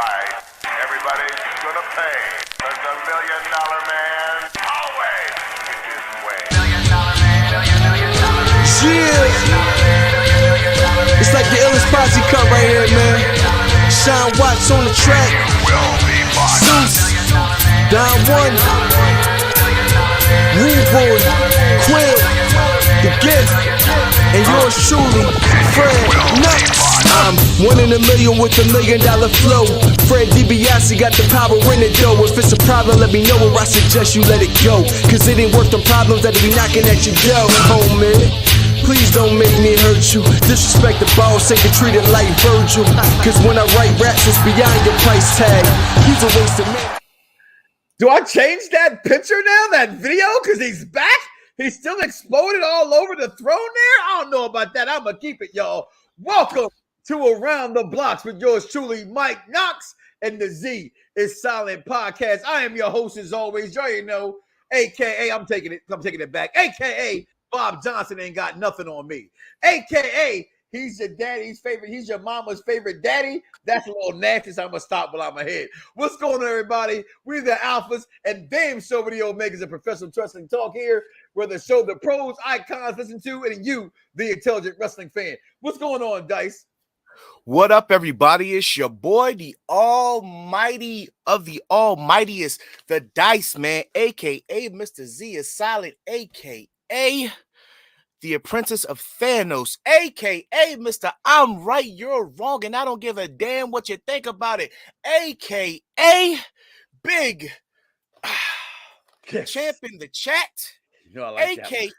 fight, everybody's gonna pay. Cause the $1 million man always gets his way. Yeah, it's like the illest posse cut right here, man. Sean Watts on the track. Zeus, Don One, Rude Boy, Quill, The Gift, and yours truly, Fred Nuts. I'm 1 in a million with $1 million flow. Fred DiBiase got the power in it though. If it's a problem, let me know, or I suggest you let it go. Cause it ain't worth the problems that'll be knocking at your door, homie. Please don't make me hurt you. Disrespect the boss, ain't treated like Virgil. Cause when I write raps, it's beyond your price tag. He's a waste of man. Do I change that picture now, that video? Cause he's back? He's still exploded all over the throne there? I don't know about that. I'ma keep it, y'all. Welcome to Around the Bloxxx with yours truly, Mike Knox, and the Z is Silent Podcast. I am your host as always. You already know, aka I'm taking it back, aka Bob Johnson ain't got nothing on me, aka he's your daddy's favorite, he's your mama's favorite daddy. That's a little nasty, so I'm gonna stop while I'm ahead. What's going on, everybody? We're the Alphas and damn so many Omegas of professional wrestling talk here, where the show the pros, icons listen to, and you, the intelligent wrestling fan. What's going on, Dice? What up, everybody? It's your boy, the almighty of the almightiest, the Dice Man, aka Mr. Z is Silent, aka the apprentice of Thanos, aka Mr. I'm right, you're wrong, and I don't give a damn what you think about it, aka Big Champ in the chat, You know I like aka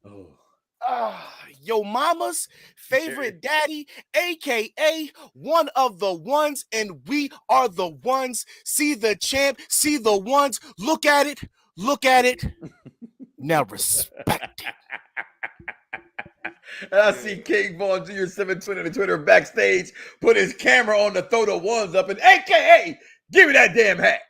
that. your mama's favorite daddy, aka one of the ones, and we are the ones. See the champ, see the ones, look at it, now respect it. And I see King Vaughn Jr. 720 on the Twitter backstage put his camera on to throw the ones up, and aka give me that damn hat.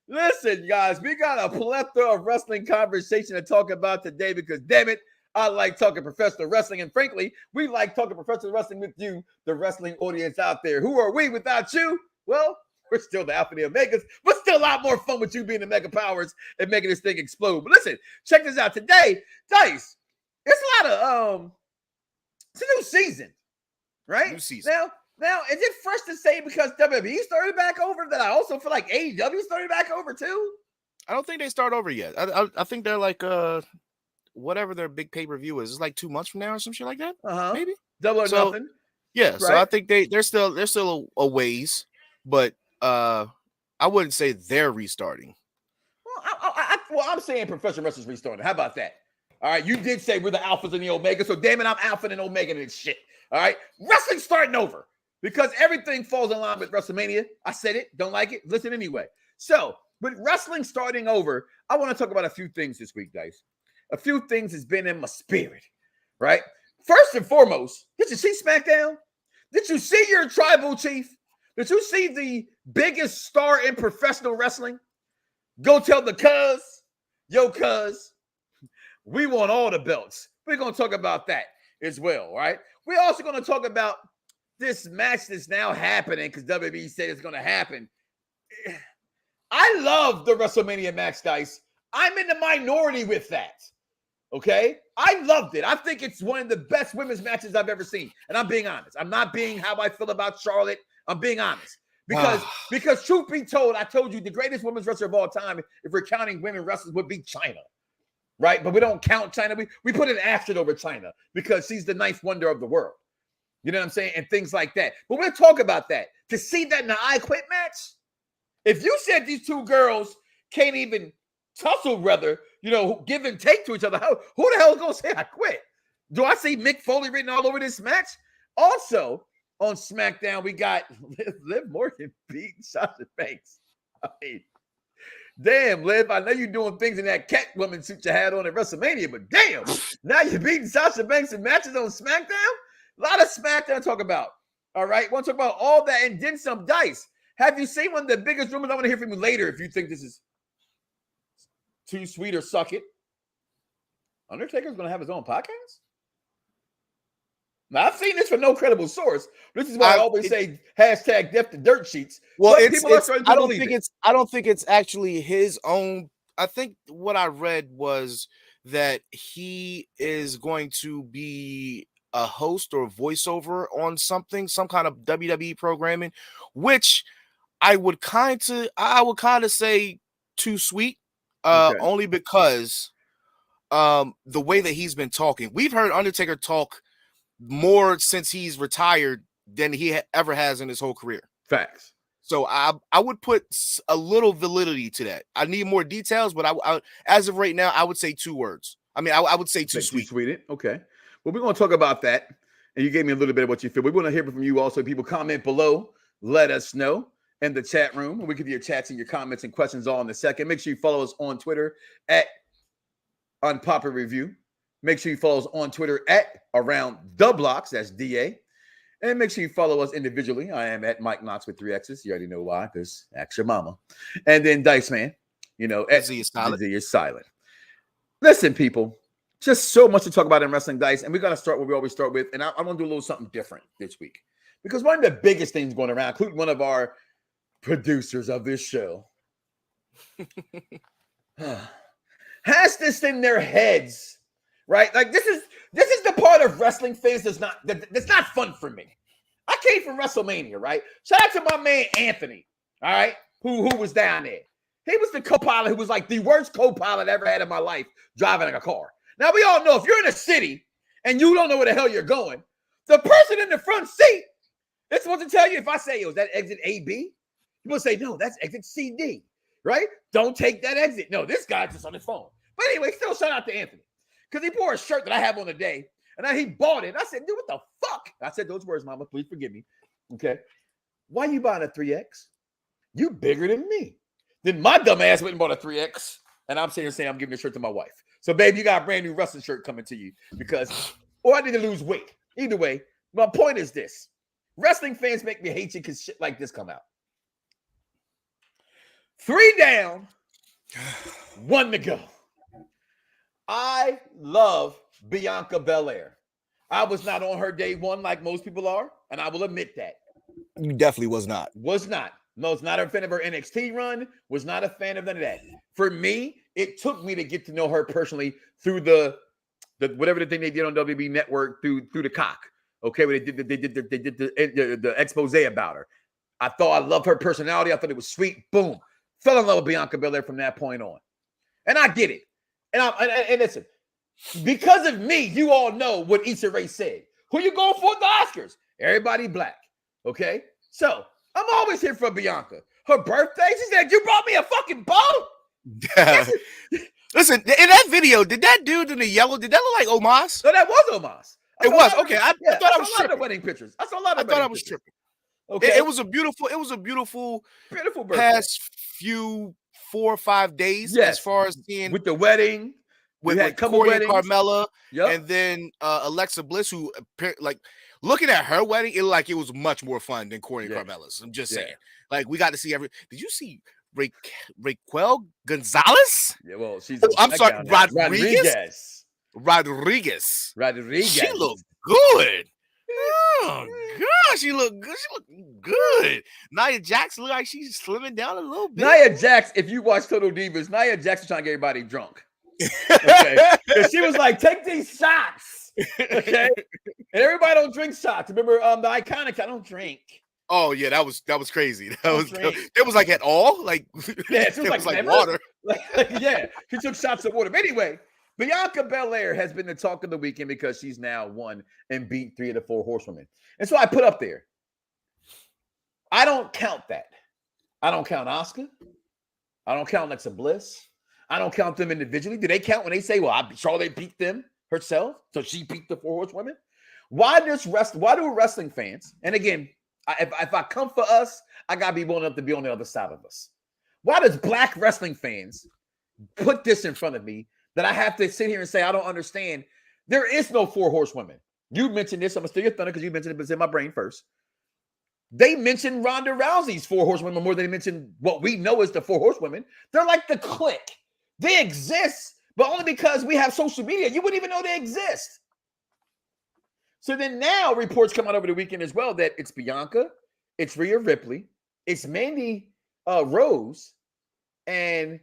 Listen, guys, we got a plethora of wrestling conversation to talk about today because, damn it, I like talking professional wrestling. And frankly, we like talking professional wrestling with you, the wrestling audience out there. Who are we without you? Well, we're still the Alpha and the Omegas, but still a lot more fun with you being the Mega Powers and making this thing explode. But listen, check this out. Today, Dice, it's a lot of, it's a new season, right? New season. Now, is it fresh to say because WWE started back over that I also feel like AEW started back over too? I don't think they start over yet. I think they're like whatever their big pay-per-view is. It's like 2 months from now or some shit like that. Maybe Double or nothing. Yeah, right? So I think they're still a ways, but I wouldn't say they're restarting. Well, I'm saying professional wrestlers restarting. How about that? All right, you did say we're the Alphas and the Omegas, so damn it, I'm Alpha and Omega and this shit. All right, wrestling starting over. Because everything falls in line with WrestleMania. I said it. Don't like it? Listen anyway. So, with wrestling starting over, I want to talk about a few things this week, Dice. A few things has been in my spirit, right? First and foremost, did you see SmackDown? Did you see your tribal chief? Did you see the biggest star in professional wrestling? Go tell the cuz, yo cuz, we want all the belts. We're going to talk about that as well, right? We're also going to talk about this match that's now happening because WWE said it's going to happen. I love the WrestleMania match, Dice. I'm in the minority with that. Okay? I loved it. I think it's one of the best women's matches I've ever seen. And I'm being honest. I'm not being how I feel about Charlotte. I'm being honest. Because truth be told, I told you the greatest women's wrestler of all time, if we're counting women wrestlers, would be Chyna. Right? But we don't count Chyna. We put an asterisk over Chyna because she's the ninth wonder of the world. You know what I'm saying? And things like that. But we'll talk about that. To see that in the I Quit match, if you said these two girls can't even tussle, rather, give and take to each other, who the hell is going to say I quit? Do I see Mick Foley written all over this match? Also, on SmackDown, we got Liv Morgan beating Sasha Banks. I mean, damn, Liv, I know you're doing things in that Catwoman suit you had on at WrestleMania, but damn, now you're beating Sasha Banks in matches on SmackDown? A lot of SmackDown to talk about. All right. Want to talk about all that and then some, Dice. Have you seen one of the biggest rumors? I want to hear from you later if you think this is too sweet or suck it. Undertaker's going to have his own podcast? Now, I've seen this from no credible source. This is why I always say hashtag death to dirt sheets. Well, but people are starting to believe it. I don't think it's actually his own. I think what I read was that he is going to be a host or voiceover on something, some kind of WWE programming, which I would kind of say too sweet, only because the way that he's been talking. We've heard Undertaker talk more since he's retired than he ever has in his whole career. Facts. So I would put a little validity to that. I need more details, but I as of right now, I would say 2 words. I mean, I would say too sweet. Too sweet. Okay. Well, we're going to talk about that. And you gave me a little bit of what you feel. We want to hear from you also. People comment below. Let us know in the chat room. We can do your chats and your comments and questions all in a second. Make sure you follow us on Twitter at Unpopular Review. Make sure you follow us on Twitter at Around Da Bloxxx. That's DA. And make sure you follow us individually. I am at Mike Knox with 3 X's. You already know why, because ask your mama. And then Dice Man, at Z is silent. Listen, people, just so much to talk about in Wrestling Dice. And we're going to start where we always start with. And I'm going to do a little something different this week. Because one of the biggest things going around, including one of our producers of this show, has this in their heads, right? Like this is the part of wrestling fans that's not fun for me. I came from WrestleMania, right? Shout out to my man Anthony, all right, who was down there. He was the co-pilot who was like the worst co-pilot I ever had in my life driving a car. Now we all know if you're in a city and you don't know where the hell you're going, the person in the front seat is supposed to tell you. If I say, "Is that exit AB?" You will say, "No, that's exit CD." Right? Don't take that exit. No, this guy's just on his phone. But anyway, still shout out to Anthony. Because he wore a shirt that I have on today. And then he bought it. I said, "Dude, what the fuck?" I said those words, mama. Please forgive me. Okay. Why you buying a 3X? You bigger than me. Then my dumb ass went and bought a 3X. And I'm sitting here saying I'm giving the shirt to my wife. So, babe, you got a brand new wrestling shirt coming to you. Or I need to lose weight. Either way, my point is this. Wrestling fans make me hate you because shit like this come out. 3 down, 1 to go. I love Bianca Belair. I was not on her day one like most people are, and I will admit that. You definitely was not. Was not. No, it's not a fan of her NXT run. Was not a fan of none of that. For me, it took me to get to know her personally through the whatever the thing they did on WWE Network through the cock. Okay, where they did the expose about her. I thought I loved her personality. I thought it was sweet. Boom. Fell in love with Bianca Belair from that point on. And I get it. And listen, because of me, you all know what Issa Rae said. Who you going for at the Oscars? Everybody black. Okay? So, I'm always here for Bianca. Her birthday, she said, "You brought me a fucking boat?" Listen, in that video, did that dude in the yellow, did that look like Omos? No, that was Omos. It was. Okay, I thought I was tripping. Wedding pictures. I saw a lot of I thought I was tripping. Okay. It was a beautiful birthday. Past few 4 or 5 days, as far as seeing with the wedding, with Corey and Carmella, and then Alexa Bliss, who like looking at her wedding, it looked like it was much more fun than Corey and Carmella's. I'm just saying, like we got to see Did you see Raquel Gonzalez? Yeah, well, she's. I'm sorry, Rodriguez. She looked good. Oh God, she looked good. She looked good. Nia Jax looked like she's slimming down a little bit. Nia Jax, if you watch Total Divas, Nia Jax was trying to get everybody drunk. Okay, because she was like, "Take these shots." Okay, and everybody don't drink shots. Remember, the Iconics, I don't drink. Oh yeah, that was crazy. It was like at all, like it was like water. Yeah, she took shots of water. But anyway. Bianca Belair has been the talk of the weekend because she's now won and beat 3 of the 4 horsewomen. And so I put up there. I don't count that. I don't count Asuka. I don't count Alexa Bliss. I don't count them individually. Do they count when they say, "Well, Charlotte beat them herself, so she beat the 4 horsewomen"? Why do wrestling fans, and again, if I come for us, I gotta be willing to be on the other side of us. Why does black wrestling fans put this in front of me? That I have to sit here and say, I don't understand. There is no 4 horsewomen. You mentioned this. I'm going to steal your thunder because you mentioned it, but it's in my brain first. They mentioned Ronda Rousey's 4 horsewomen more than they mentioned what we know as the 4 horsewomen. They're like the clique. They exist, but only because we have social media. You wouldn't even know they exist. So then now reports come out over the weekend as well that it's Bianca, it's Rhea Ripley, it's Mandy Rose, and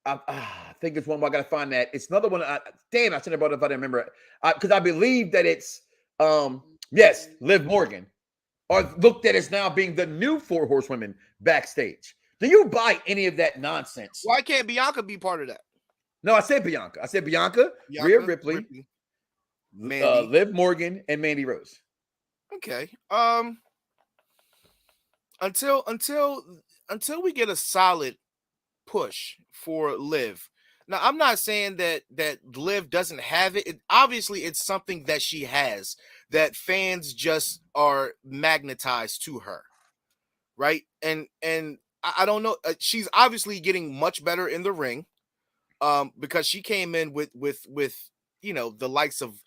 I think it's one more. I gotta find that. It's another one. Damn, I should have brought it up if I didn't remember it. Because I believe that it's yes, Liv Morgan, or looked at as now being the new 4 horsewomen backstage. Do you buy any of that nonsense? Why can't Bianca be part of that? No, I said Bianca. I said Bianca Rhea Ripley. Liv Morgan and Mandy Rose. Okay. Until we get a solid push for Liv. Now, I'm not saying that Liv doesn't have it. Obviously, it's something that she has that fans just are magnetized to her, right? And I don't know. She's obviously getting much better in the ring, because she came in with the likes of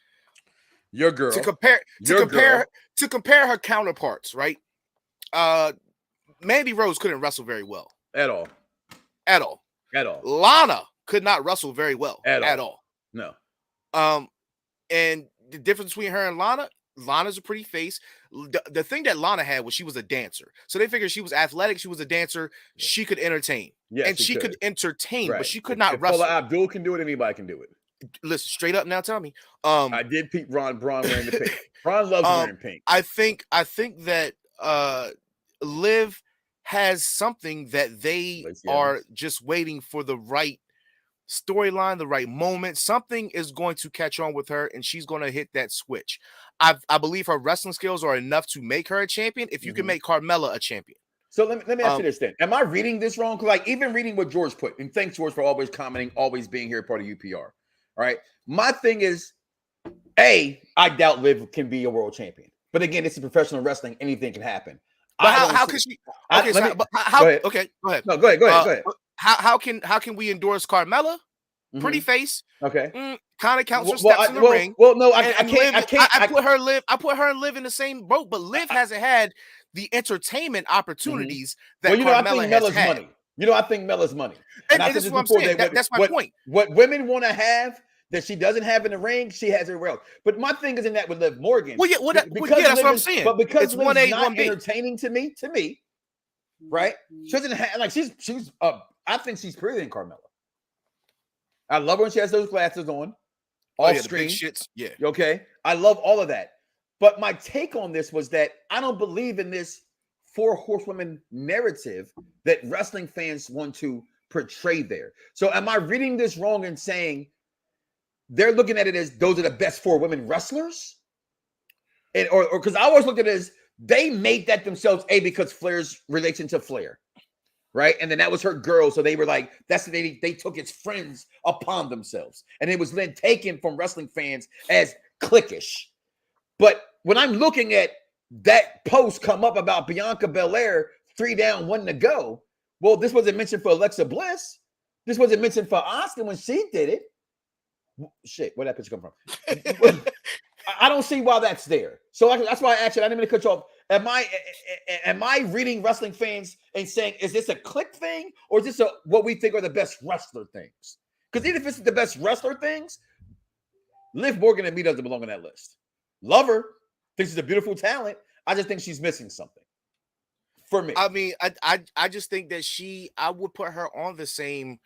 your girl to compare her counterparts, right? Mandy Rose couldn't wrestle very well at all. Lana could not wrestle very well at all. No. And the difference between her and Lana's a pretty face. The thing that Lana had was she was a dancer, so they figured she was athletic. She was a dancer. Yeah. She could entertain, and she could entertain, right. But she could not wrestle. Abdul can do it. Anybody can do it. Listen, straight up now, tell me. I did peep Braun wearing the pink. Braun loves wearing pink. I think that Liv has something that they are just waiting for the right storyline, the right moment. Something is going to catch on with her, and she's going to hit that switch. I believe her wrestling skills are enough to make her a champion. If you can make Carmella a champion. So let me ask you this then. Am I reading this wrong? Because even reading what George put, and thanks George for always commenting, always being here, part of UPR. All right. My thing is, I doubt Liv can be a world champion. But again, it's a professional wrestling. Anything can happen. But how can she? Okay, okay, go ahead. No, go ahead. How can we endorse Carmella? Pretty face. Okay. Kind of counts her steps in the ring. Well, no, I can't. I put her and Liv in the same boat, but Liv hasn't had the entertainment opportunities that Carmella has had. Money. I think Mella's money. And this is what I'm saying. That's my point. What women want to have that she doesn't have in the ring, she has everywhere else. But my thing is in that with Liv Morgan. Well, that's what I'm saying. But because Liv's not entertaining to me, right? She doesn't have she's I think she's prettier than Carmella. I love her when she has those glasses on, off screen. The big shits. Yeah. Okay. I love all of that. But my take on this was that I don't believe in this 4 horsewomen narrative that wrestling fans want to portray there. So am I reading this wrong and saying they're looking at it as those are the best 4 women wrestlers? And or because I always looked at it as they made that themselves, because Flair's relation to Flair. Right. And then that was her girl. So they were like, that's what they took its friends upon themselves. And it was then taken from wrestling fans as cliquish. But when I'm looking at that post come up about Bianca Belair, 3 down, 1 to go. Well, this wasn't mentioned for Alexa Bliss. This wasn't mentioned for Asuka when she did it. Shit, where'd that picture come from? I don't see why that's there. So that's why I asked you. I didn't mean to cut you off. Am I reading wrestling fans and saying, is this a click thing or is this what we think are the best wrestler things? Because even if it's the best wrestler things, Liv Morgan and me doesn't belong on that list. Love her, thinks she's a beautiful talent. I just think she's missing something. For me, I mean, I just think that I would put her on the same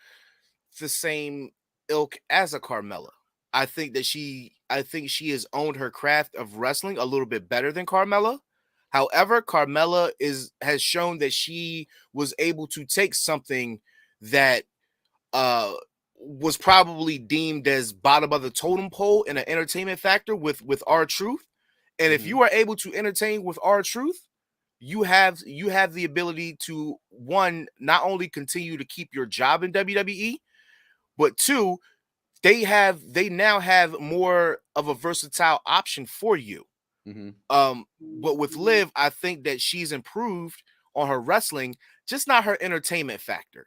ilk as a Carmella. I think she has owned her craft of wrestling a little bit better than Carmella. However, Carmella has shown that she was able to take something that was probably deemed as bottom of the totem pole in an entertainment factor with R-Truth. And if you are able to entertain with R-Truth, you have the ability to, one, not only continue to keep your job in WWE, but 2, they now have more of a versatile option for you. But with Liv, I think that she's improved on her wrestling, just not her entertainment factor.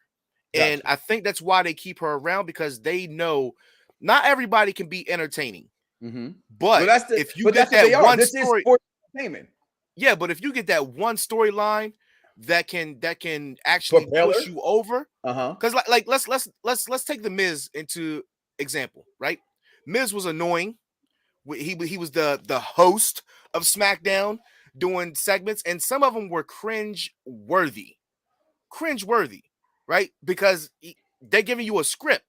Gotcha. And I think that's why they keep her around, because they know not everybody can be entertaining. But if you get that one story, entertainment. Yeah, but if you get that one storyline that can actually push you over, because like let's take the Miz into example, right? Miz was annoying He was the host of SmackDown doing segments, and some of them were cringe worthy, right? Because they're giving you a script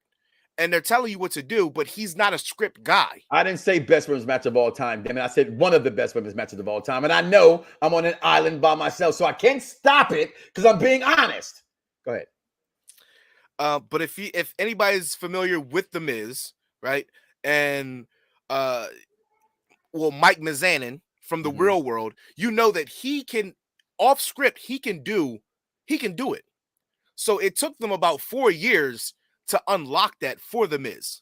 and they're telling you what to do, but he's not a script guy. I didn't say best women's match of all time, damn it. I said one of the best women's matches of all time, and I know I'm on an island by myself, so I can't stop it because I'm being honest. Go ahead. But if anybody's familiar with The Miz, right, and Mike Mizanin from the real world, you know that he can, off script, he can do it. So it took them about 4 years to unlock that for The Miz.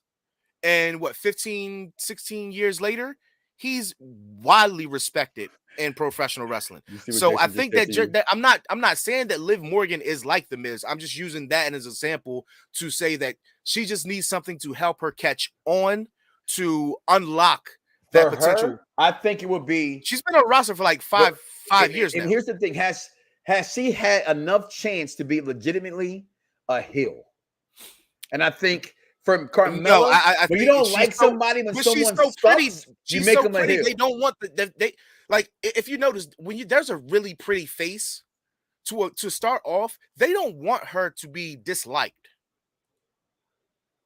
And 15, 16 years later, he's widely respected in professional wrestling. So I think that I'm not saying that Liv Morgan is like The Miz. I'm just using that as an example to say that she just needs something to help her catch on, to unlock that potential. I think it would be. She's been on a roster for like five years now. And here's the thing: has she had enough chance to be legitimately a heel? And I think from Carmella, no, I when you don't like somebody, when someone so pretty, you make them a heel. They don't want they like, if you notice, there's a really pretty face to start off, they don't want her to be disliked.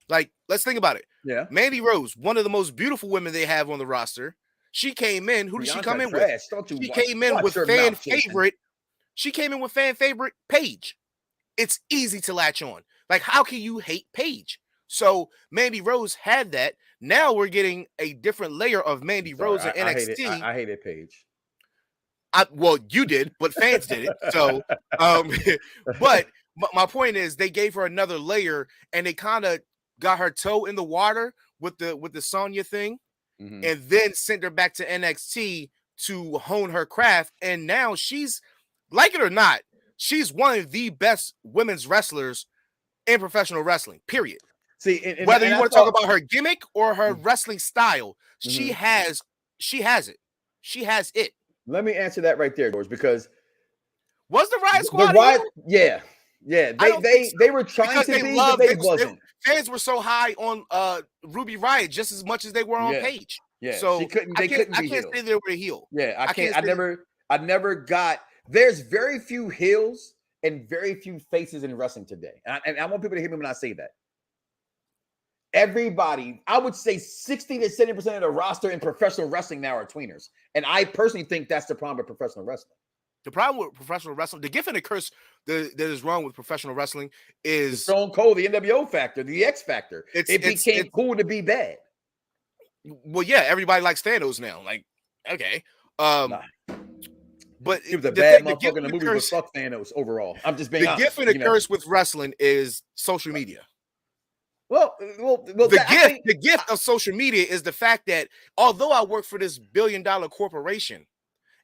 Like, let's think about it. Yeah, Mandy Rose, one of the most beautiful women they have on the roster. She came in. Who did she come in with? She came in with fan favorite. She came in with fan favorite Paige. It's easy to latch on. Like, how can you hate Paige? So Mandy Rose had that. Now we're getting a different layer of Mandy Rose in NXT. I hated Paige. Well, you did, but fans did it. So, but my point is, they gave her another layer, and they kind of got her toe in the water with the Sonya thing, and then sent her back to NXT to hone her craft. And now she's, like it or not, she's one of the best women's wrestlers in professional wrestling, period. See, whether you want to talk about her gimmick or her wrestling style, she has it. She has it. Let me answer that right there, George, because was the Riot Squad? Yeah. They were trying to be, but they wasn't. Fans were so high on Ruby Riott just as much as they were on Paige. Yeah, so I can't say they were a heel. Yeah, I never got. There's very few heels and very few faces in wrestling today, and I want people to hear me when I say that. Everybody, I would say 60 to 70% of the roster in professional wrestling now are tweeners. And I personally think that's the problem with professional wrestling. The problem with professional wrestling, the gift and the curse that is wrong with professional wrestling is the Stone Cold, the NWO factor, the X factor. It became cool to be bad. Well, yeah, everybody likes Thanos now. Like, okay. But he was a bad motherfucker in the movie, but fuck Thanos overall. I'm just being honest. The gift and the curse with wrestling is social media. Well, the gift of social media is the fact that although I work for this billion-dollar corporation,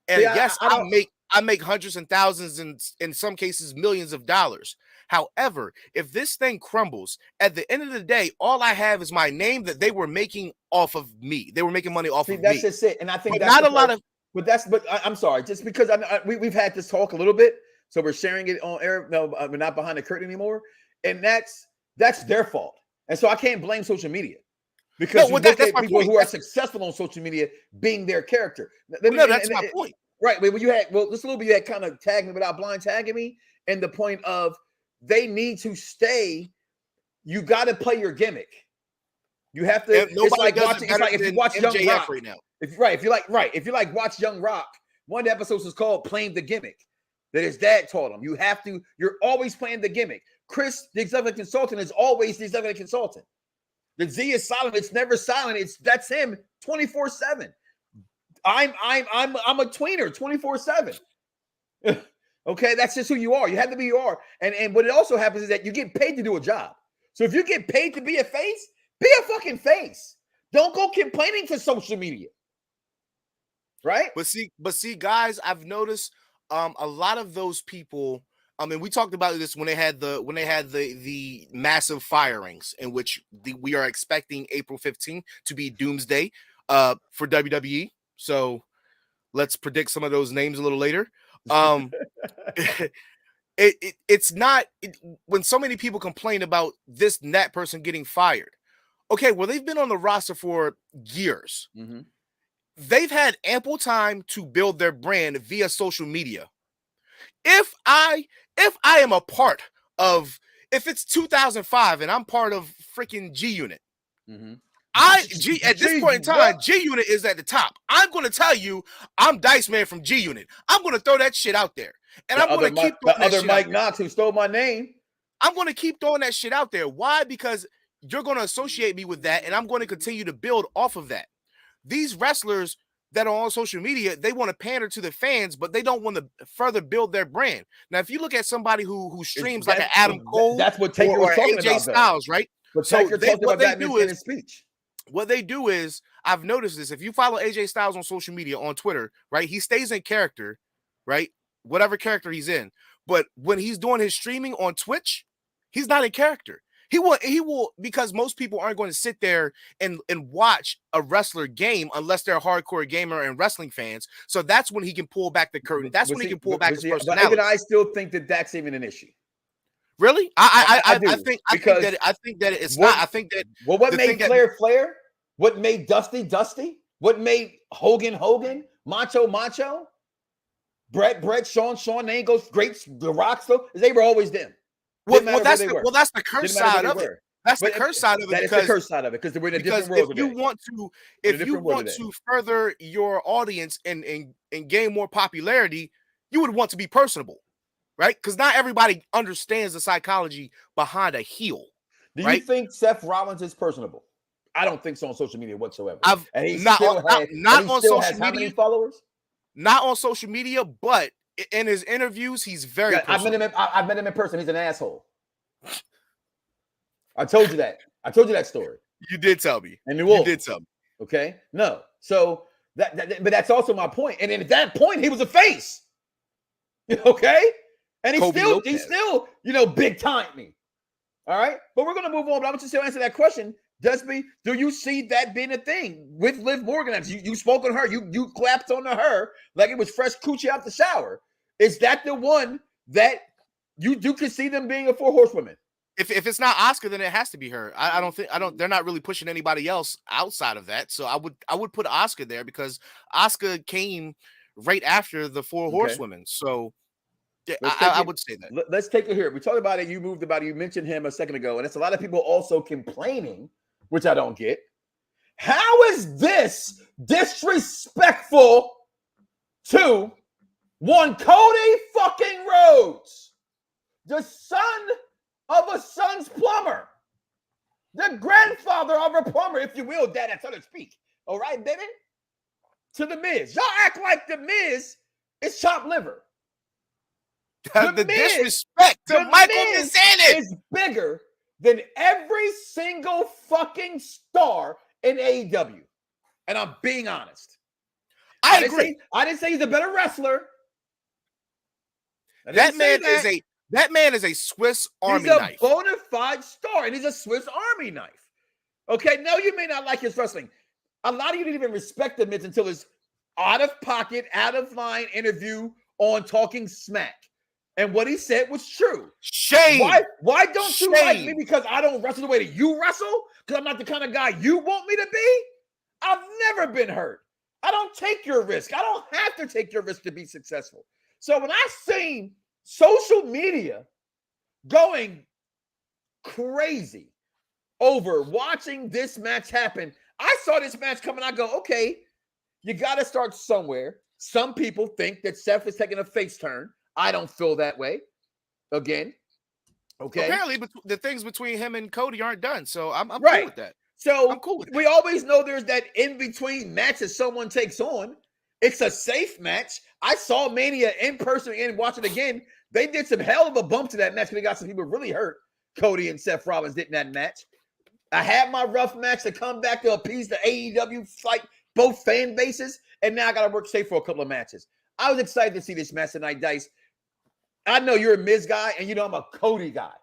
and I make hundreds and thousands and in some cases millions of dollars. However, if this thing crumbles, at the end of the day, all I have is my name that they were making off of me. They were making money off of me. That's just it. And I think but that's not a lot of. But I'm sorry, just because we've had this talk a little bit, so we're sharing it on air. No, we're not behind the curtain anymore, and that's their fault. And so I can't blame social media because that's people who are successful on social media being their character. That's my point. Right. When you had, just a little bit, you had kind of tagged me without blind tagging me. And the point of they need to stay. You got to play your gimmick. You have to. It's like watching. It's like if you watch MJF Young Rock right now. If you like watch Young Rock, one of the episodes is called "Playing the Gimmick." That his dad taught him. You have to. You're always playing the gimmick. Chris, the executive consultant, is always the executive consultant. The Z is silent. It's never silent. That's him 24/7. I'm a tweener 24/7. Okay, that's just who you are. You have to be who you are. And what it also happens is that you get paid to do a job. So if you get paid to be a face, be a fucking face. Don't go complaining to social media. Right? But see, guys, I've noticed a lot of those people. I mean, we talked about this when they had the massive firings in which we are expecting April 15th to be doomsday for WWE. So let's predict some of those names a little later. It's not when so many people complain about this and that person getting fired. Okay, well, they've been on the roster for years. they've had ample time to build their brand via social media. If I am a part of, if it's 2005 and I'm part of freaking G Unit, at this point in time, G Unit is at the top. I'm going to tell you, I'm Dice Man from G Unit. I'm going to throw that shit out there, and I'm going to keep throwing that shit Mike Knox who stole my name. I'm going to keep throwing that shit out there. Why? Because you're going to associate me with that, and I'm going to continue to build off of that. These wrestlers that are on social media, they want to pander to the fans, but they don't want to further build their brand. Now, if you look at somebody who streams like an Adam Cole, that's what Taker was talking AJ about, Styles, right? But Taker talked about that in his speech. What they do is, I've noticed this. If you follow AJ Styles on social media, on Twitter, right, he stays in character, right? Whatever character he's in. But when he's doing his streaming on Twitch, he's not in character. He will, because most people aren't going to sit there and watch a wrestler game unless they're a hardcore gamer and wrestling fans. So that's when he can pull back the curtain. That's when he can pull back his personality. But even I still think that that's even an issue. Really? I think that it's not. I think that what made Flair? What made Dusty? What made Hogan? Macho? Brett, Shawn, they ain't go great. The Rock stuff. They were always them. That's the curse side of it. That's the curse side of it. That's the curse side of it because we're in a different world. If you want to further your audience and gain more popularity, you would want to be personable, right? Because not everybody understands the psychology behind a heel. Do you think Seth Rollins is personable? I don't think so on social media whatsoever. And he's not on social media. How many followers? Not on social media, but in his interviews, he's very. Yeah, I've met him in person. He's an asshole. I told you that. I told you that story. You did tell me. And you did tell me. Okay. No. So but that's also my point. And then at that point, he was a face. Okay. And he's still, big time me. All right. But we're gonna move on. But I want you to still answer that question. Dusby, do you see that being a thing with Liv Morgan? You spoke on her. You clapped on her like it was fresh coochie out the shower. Is that the one that you can see them being a 4 horsewomen? If it's not Asuka, then it has to be her. I don't. They're not really pushing anybody else outside of that. So I would put Asuka there because Asuka came right after the 4 horsewomen. So I would say that. Let's take it here. We talked about it. You moved about it. You mentioned him a second ago, and it's a lot of people also complaining, which I don't get. How is this disrespectful to one Cody fucking Rhodes, the son of a son's plumber, the grandfather of a plumber, if you will, dad, so to speak. All right, baby? To the Miz. Y'all act like the Miz is chopped liver. The disrespect to Michael Mizanin is bigger than every single fucking star in AEW. And I'm being honest. I agree. I didn't say he's a better wrestler. That man is a Swiss Army knife. He's a bona fide star, and he's a Swiss Army knife. Okay, no, you may not like his wrestling. A lot of you didn't even respect the Miz until his out of pocket, out of line interview on Talking Smack. And what he said was true. Shame. Why don't you like me? Because I don't wrestle the way that you wrestle? Because I'm not the kind of guy you want me to be? I've never been hurt. I don't take your risk. I don't have to take your risk to be successful. So when I seen social media going crazy over watching this match happen, I saw this match coming. I go, okay, you got to start somewhere. Some people think that Seth is taking a face turn. I don't feel that way. Again, okay. Apparently, the things between him and Cody aren't done, so I'm right. Cool with that. So I'm cool with we always know there's that in between match that someone takes on. It's a safe match. I saw Mania in person and watch it again. They did some hell of a bump to that match. They got some people really hurt. Cody and Seth Rollins did in that match. I had my rough match to come back to appease the AEW fight, both fan bases, and now I got to work safe for a couple of matches. I was excited to see this match tonight, Dice. I know you're a Miz guy, and you know I'm a Cody guy.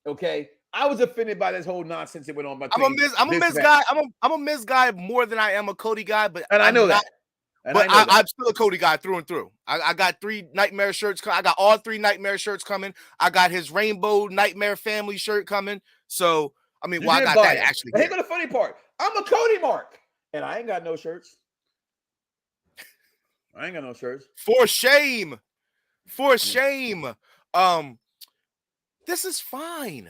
Okay, I was offended by this whole nonsense that went on. I'm a Miz guy. I'm a Miz guy more than I am a Cody guy, but I know that. But I'm still a Cody guy through and through. I got 3 Nightmare shirts. I got all 3 Nightmare shirts coming. I got his Rainbow Nightmare Family shirt coming. So I mean, I got that actually. Hey, but the funny part, I'm a Cody mark, and I ain't got no shirts. I ain't got no shirts. For shame. For shame. This is fine.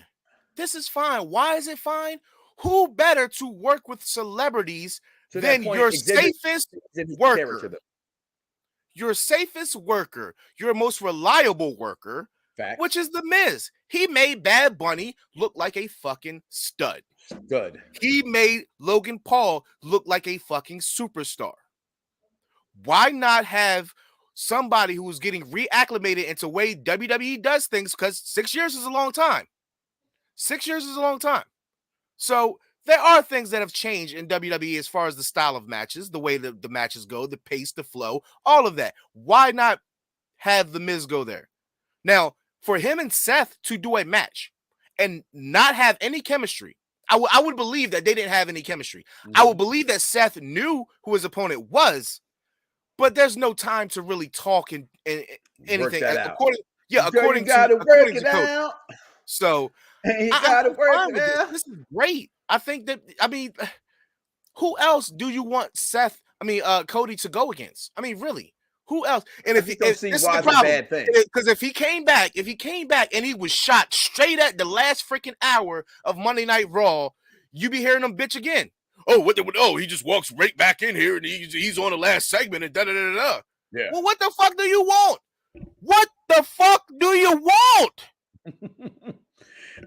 This is fine. Why is it fine? Who better to work with celebrities than your safest worker? Your safest worker, your most reliable worker, Fact. which is The Miz. He made Bad Bunny look like a fucking stud. Good. He made Logan Paul look like a fucking superstar. Why not have somebody who's getting reacclimated into the way WWE does things? Because 6 years is a long time. 6 years is a long time. So there are things that have changed in WWE as far as the style of matches, the way the matches go, the pace, the flow, all of that. Why not have The Miz go there? Now, for him and Seth to do a match and not have any chemistry, I would believe that they didn't have any chemistry. Mm-hmm. I would believe that Seth knew who his opponent was, but there's no time to really talk and anything. According to Cody. So you gotta work it out. This is great. I think that, who else do you want Cody to go against? I mean, really, who else? And if this is the problem, because if he came back and he was shot straight at the last freaking hour of Monday Night Raw, you be hearing him bitch again. Oh, he just walks right back in here and he's on the last segment and da-da-da-da-da. Yeah. Well, what the fuck do you want? What the fuck do you want?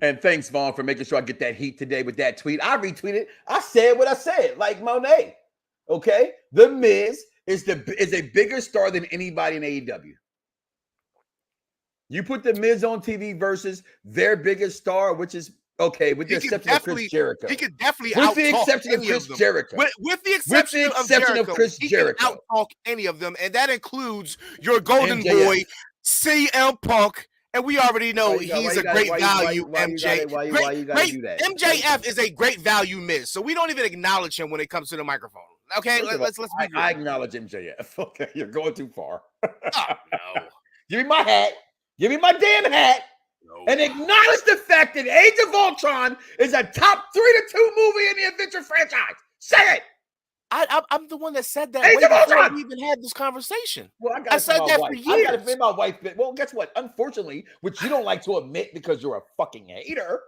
And thanks, Vaughn, for making sure I get that heat today with that tweet. I retweeted. I said what I said, like Monet. Okay? The Miz is a bigger star than anybody in AEW. You put The Miz on TV versus their biggest star, which is okay, with the exception of Chris Jericho. He could definitely with the exception of Chris Jericho. With the exception of Chris Jericho. He can out-talk any of them, and that includes your golden boy, CM Punk. And we already know he's a great value, MJ. Why you gotta do that? MJF is a great value Miz, so we don't even acknowledge him when it comes to the microphone. Okay, let's I acknowledge MJF. Okay, you're going too far. Oh, no. Give me my hat. Give me my damn hat. No. And acknowledge the fact that Age of Ultron is a top 3 to 2 movie in the Adventure franchise. Say it. I'm the one that said that way before we even had this conversation. Well, I said that for years. I got to admit my wife. Well, guess what? Unfortunately, which you don't like to admit because you're a fucking hater,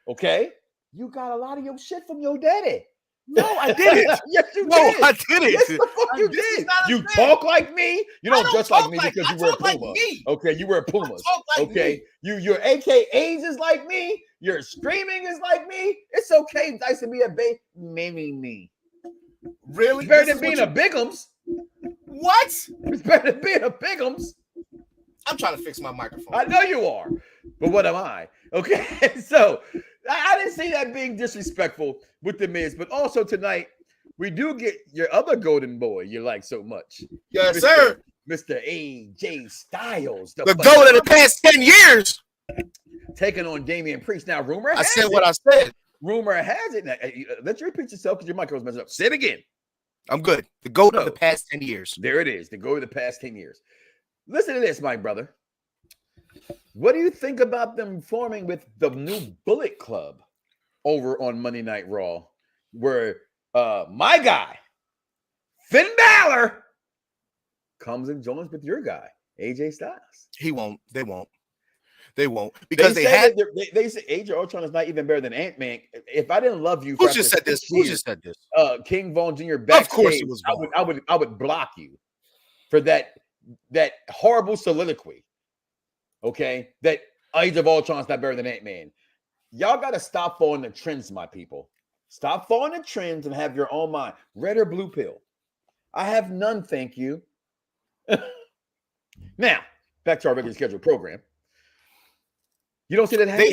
okay? You got a lot of your shit from your daddy. No, I didn't. Yes, you did. No, I didn't. Yes, the fuck you did. You talk like me. You don't dress like me because you wear Puma. Okay, you wear Pumas. Okay, your AKAs is like me. Your screaming is like me. It's okay, Dice, to be a baby. Me. Really? It's better than being a Bigums. What? It's better than being a Bigums. I'm trying to fix my microphone. I know you are, but what am I? Okay, so I didn't see that being disrespectful with The Miz, but also tonight we do get your other golden boy you like so much. Yes, sir. Mr. AJ Styles. The goat of the past 10 years. Taking on Damian Priest. Now, rumor has I said what I said. Rumor has it. Let you repeat yourself because your microphone's messing up. Say it again. I'm good. The GOAT of the past 10 years. There it is. The GOAT of the past 10 years. Listen to this, my brother. What do you think about them forming with the new Bullet Club over on Monday Night Raw, where my guy, Finn Balor, comes and joins with your guy, AJ Styles? He won't. They won't. They won't, because they say Age of Ultron is not even better than Ant-Man. If I didn't love you, who just said this? Who just said this? King Von Jr. Backstage, of course, it was. I would block you for that horrible soliloquy. Okay, that Age of Ultron is not better than Ant-Man. Y'all got to stop following the trends, my people. Stop following the trends and have your own mind. Red or blue pill? I have none, thank you. Now, back to our regular scheduled program. You don't see that happening?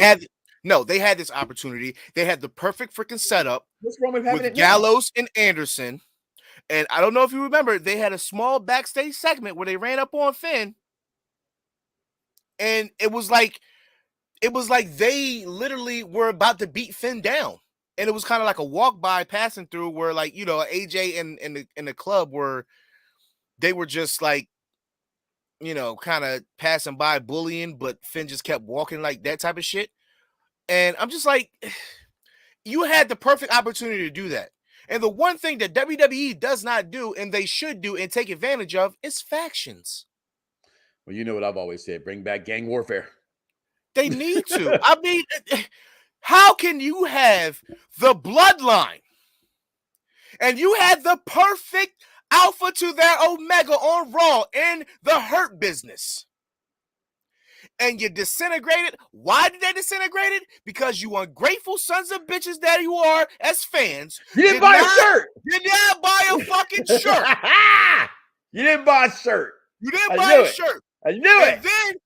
They had this opportunity. They had the perfect freaking setup. What's wrong with having with Gallows and Anderson. And I don't know if you remember, they had a small backstage segment where they ran up on Finn. And it was like they literally were about to beat Finn down. And it was kind of like a walk by passing through where, like, you know, AJ and the club were just like, you know, kind of passing by, bullying, but Finn just kept walking, like that type of shit. And I'm just like, you had the perfect opportunity to do that. And the one thing that WWE does not do, and they should do and take advantage of, is factions. Well, you know what I've always said: bring back gang warfare. They need to. I mean, how can you have the bloodline and you had the perfect alpha to their omega on Raw in the Hurt Business, and you disintegrated? Why did they disintegrate it? Because you ungrateful sons of bitches that you are as fans. You didn't buy a shirt. You didn't buy a fucking shirt. You didn't buy a shirt. You didn't buy a shirt. I knew it.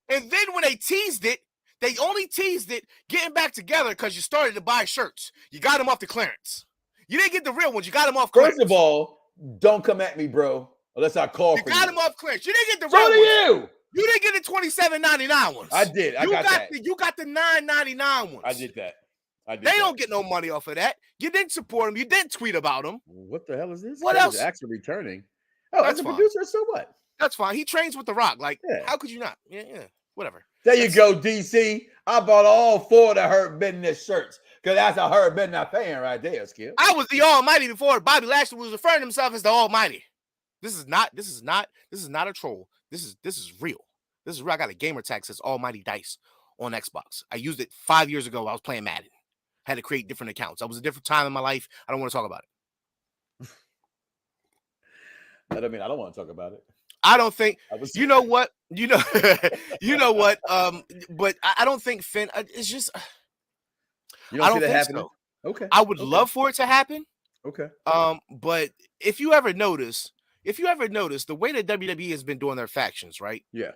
And then when they teased it, they only teased it getting back together because you started to buy shirts. You got them off the clearance. You didn't get the real ones. You got them off clearance. First of all, don't come at me, bro, unless I call for you. You got them off clearance. You didn't get the real ones. You didn't get the $27.99 ones. I did. I got that. You got the $9.99 ones. I did that. They don't get no money off of that. You didn't support them. You didn't tweet about them. What the hell is this? What else? Actually returning. Oh, as a producer, so what? That's fine. He trains with The Rock. Like, how could you not? Yeah, whatever. There you go, DC. I bought all 4 of the Hurt Business shirts because that's a Hurt Business fan right there, Skip. I was the Almighty before Bobby Lashley was referring to himself as the Almighty. This is not a troll. This is real. This is real. I got a gamer tag that says Almighty Dice on Xbox. I used it 5 years ago. I was playing Madden. Had to create different accounts. That was a different time in my life. I don't want to talk about it. I don't want to talk about it. I don't think you know what. You know what. But I don't think Finn. It's just. You don't see that happening? So. Okay. I would love for it to happen. Okay. But if you ever notice the way that WWE has been doing their factions, right? Yeah.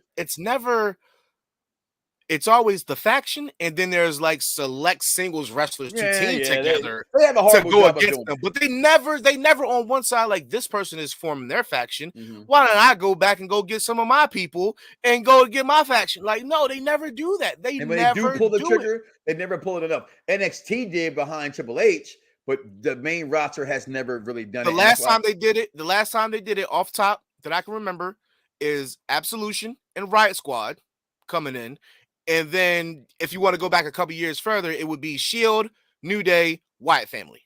It's always the faction, and then there's like select singles wrestlers to team together they have a horrible to go job against of them. it. But they never on one side like this person is forming their faction. Mm-hmm. Why don't I go back and go get some of my people and go get my faction? Like, no, they never do that. They never pull the trigger. They never pull it enough. NXT did behind Triple H, but the main roster has never really done it. The last time they did it off top that I can remember is Absolution and Riot Squad coming in. And then if you want to go back a couple years further, it would be Shield, New Day, Wyatt family.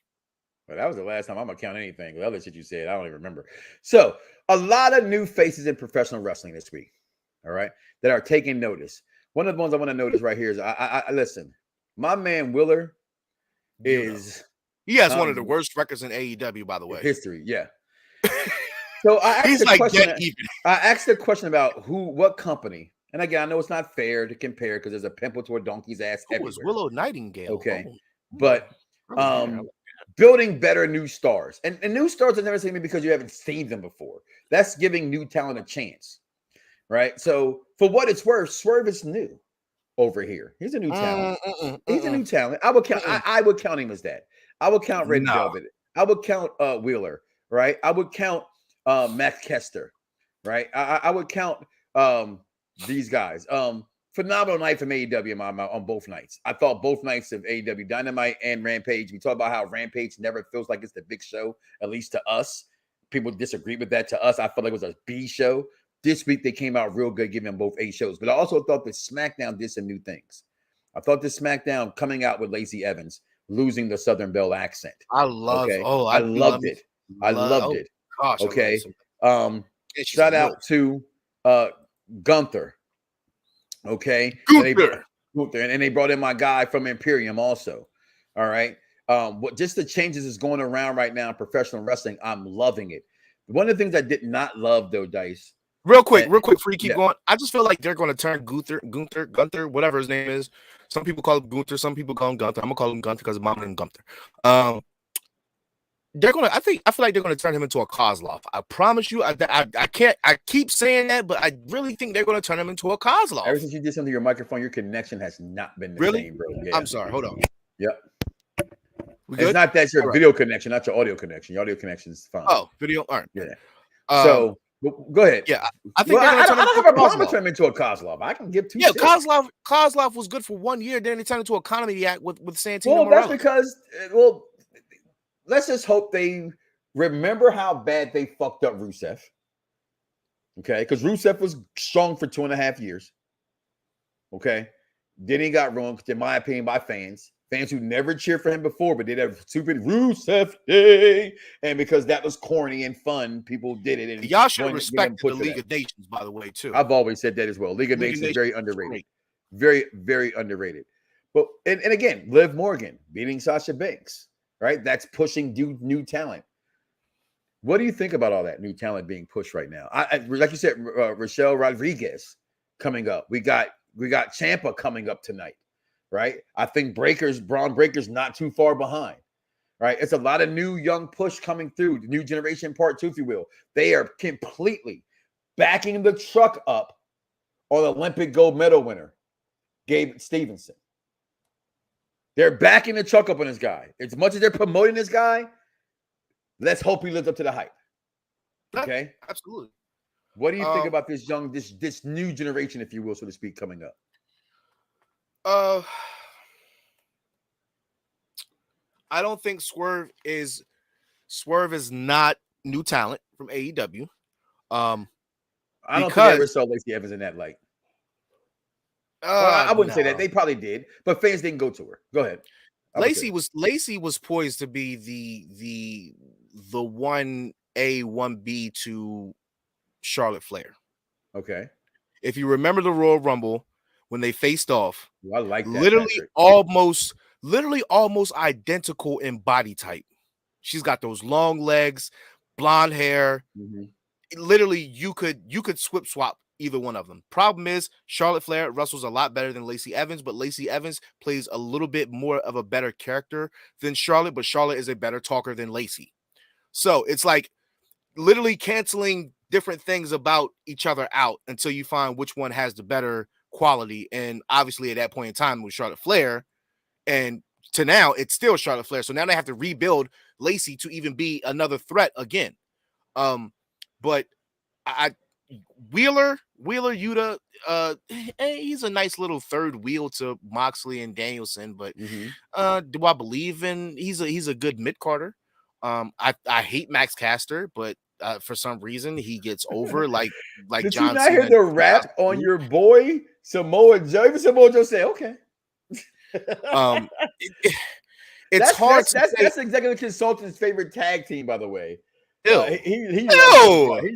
Well, that was the last time I'm going to count anything. The other shit you said, I don't even remember. So a lot of new faces in professional wrestling this week, all right, that are taking notice. One of the ones I want to notice right here is, I listen, my man Willer is... He has one of the worst records in AEW, by the way. History, yeah. So I asked a question about what company. And again, I know it's not fair to compare because there's a pimple to a donkey's ass everywhere. Was Willow Nightingale. Okay. But building better new stars. And new stars are never seen because you haven't seen them before. That's giving new talent a chance. Right? So for what it's worth, Swerve is new over here. He's a new talent. He's a new talent. I would count him as that. I would count Red Velvet. I would count Wheeler, right? I would count Matt Kester, right? I would count these guys. Phenomenal night from AEW on both nights. I thought both nights of AEW Dynamite and Rampage. We talk about how Rampage never feels like it's the big show, at least to us. People disagree with that. To us, I felt like it was a B show. This week they came out real good, giving them both A shows. But I also thought that SmackDown did some new things. I thought this SmackDown coming out with Lacey Evans losing the Southern Belle accent. I loved it. I loved it. Gosh, okay. Shout out to Gunther. Okay. Gunther. And they brought in my guy from Imperium also. All right. What just the changes is going around right now in professional wrestling. I'm loving it. One of the things I did not love though, Dice. Real quick, before you keep going, I just feel like they're going to turn Gunther, whatever his name is. Some people call him Gunther, some people call him Gunther. I'm gonna call him Gunther because mom named Gunther. I feel like they're gonna turn him into a Kozlov. I promise you. I keep saying that, but I really think they're gonna turn him into a Kozlov. Ever since you did something to your microphone, your connection has not been the same, bro. Yeah. I'm sorry. Hold on. Yep. It's not that your video connection, not your audio connection. Your audio connection is fine. Oh, video. All right. Yeah. So go ahead. Yeah, I think I don't have a problem with turning him into a Kozlov. I can give two. Yeah, Kozlov was good for 1 year. Then they turned into a comedy act with Santino. Well, that's because let's just hope they remember how bad they fucked up Rusev. Okay, because Rusev was strong for 2.5 years. Okay, then he got ruined, in my opinion, by fans. Fans who never cheered for him before, but did a stupid Rusev Day, and because that was corny and fun, people did it. And y'all should give respect him the push for League that. of Nations, by the way, too. I've always said that as well. League of Nations is very underrated. Very, very underrated. But and again, Liv Morgan beating Sasha Banks, right? That's pushing new talent. What do you think about all that new talent being pushed right now? I like you said, Rochelle Rodriguez coming up. We got Ciampa coming up tonight, right? I think Braun Breaker's not too far behind, right? It's a lot of new young push coming through, the new generation part two, if you will. They are completely backing the truck up on Olympic gold medal winner, Gabe Stevenson. They're backing the truck up on this guy. As much as they're promoting this guy, let's hope he lives up to the hype. Okay? Absolutely. What do you think about this this new generation, if you will, so to speak, coming up? I don't think Swerve is not new talent from AEW. I don't think I ever saw Lacey Evans in that light. Well, I wouldn't say that. They probably did, but fans didn't go to her. Go ahead. Lacey was poised to be the 1A, 1B to Charlotte Flair. Okay. If you remember the Royal Rumble when they faced off, I like that. Literally almost identical in body type. She's got those long legs, blonde hair. Mm-hmm. Literally, you could swap either one of them. Problem is, Charlotte Flair wrestles a lot better than Lacey Evans, but Lacey Evans plays a little bit more of a better character than Charlotte, but Charlotte is a better talker than Lacey. So it's like literally canceling different things about each other out until you find which one has the better quality. And obviously at that point in time with Charlotte Flair, and to now it's still Charlotte Flair. So now they have to rebuild Lacey to even be another threat again. But Wheeler Yuta, he's a nice little third wheel to Moxley and Danielson, but do I believe in he's a good mid-carder? I hate Max Caster, but for some reason he gets over like Did John you not Cena hear the rap on your boy Samoa Joe? Even Samoa Joe said, okay. It's hard. That's executive consultant's favorite tag team, by the way. He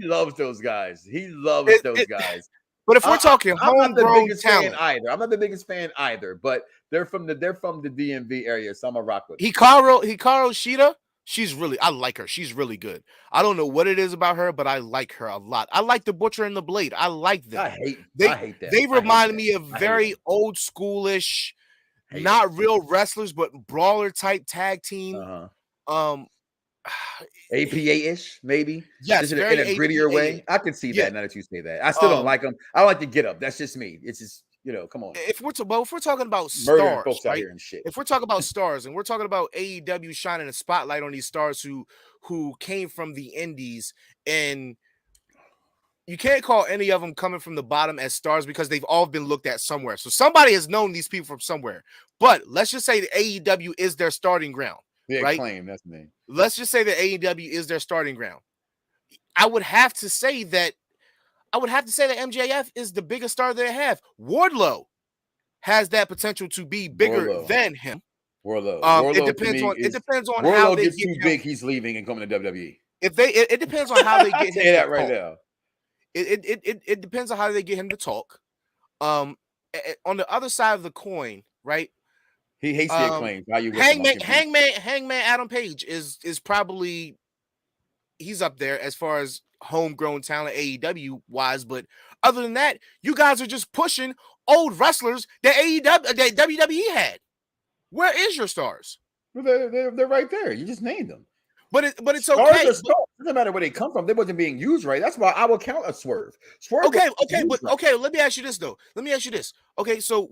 loves those guys. He loves those guys. But if we're talking homegrown talent, I'm not the biggest fan either. But they're from the DMV area, so I'm a rock with. Hikaru Shida, I like her. She's really good. I don't know what it is about her, but I like her a lot. I like the Butcher and the Blade. I like them. I hate that. They remind me of very old schoolish, not real wrestlers, but brawler type tag team. APA-ish, maybe. Yes, in a grittier way. I can see that now that you say that. I still don't like them. I like to get up. That's just me. It's just, come on. If we're talking about stars, folks right? out here and shit. If we're talking about stars and we're talking about AEW shining a spotlight on these stars who came from the indies, and you can't call any of them coming from the bottom as stars because they've all been looked at somewhere. So somebody has known these people from somewhere. But let's just say that AEW is their starting ground. Right? Claim that's me. Let's just say that AEW is their starting ground. I would have to say that MJF is the biggest star they have. Wardlow has that potential to be bigger than him. Wardlow. It depends on Wardlow how they gets get too big. He's leaving and coming to WWE. It depends on how they get him. Say that right now. It depends on how they get him to talk. On the other side of the coin, right? He hates the acclaim. Hangman Adam Page is probably he's up there as far as homegrown talent AEW wise, but other than that, you guys are just pushing old wrestlers that WWE had. Where is your stars? Well, they're right there. You just named them. But it's stars okay. It doesn't matter where they come from. They wasn't being used right. That's why I will count a Swerve. Okay. Let me ask you this though. Okay, so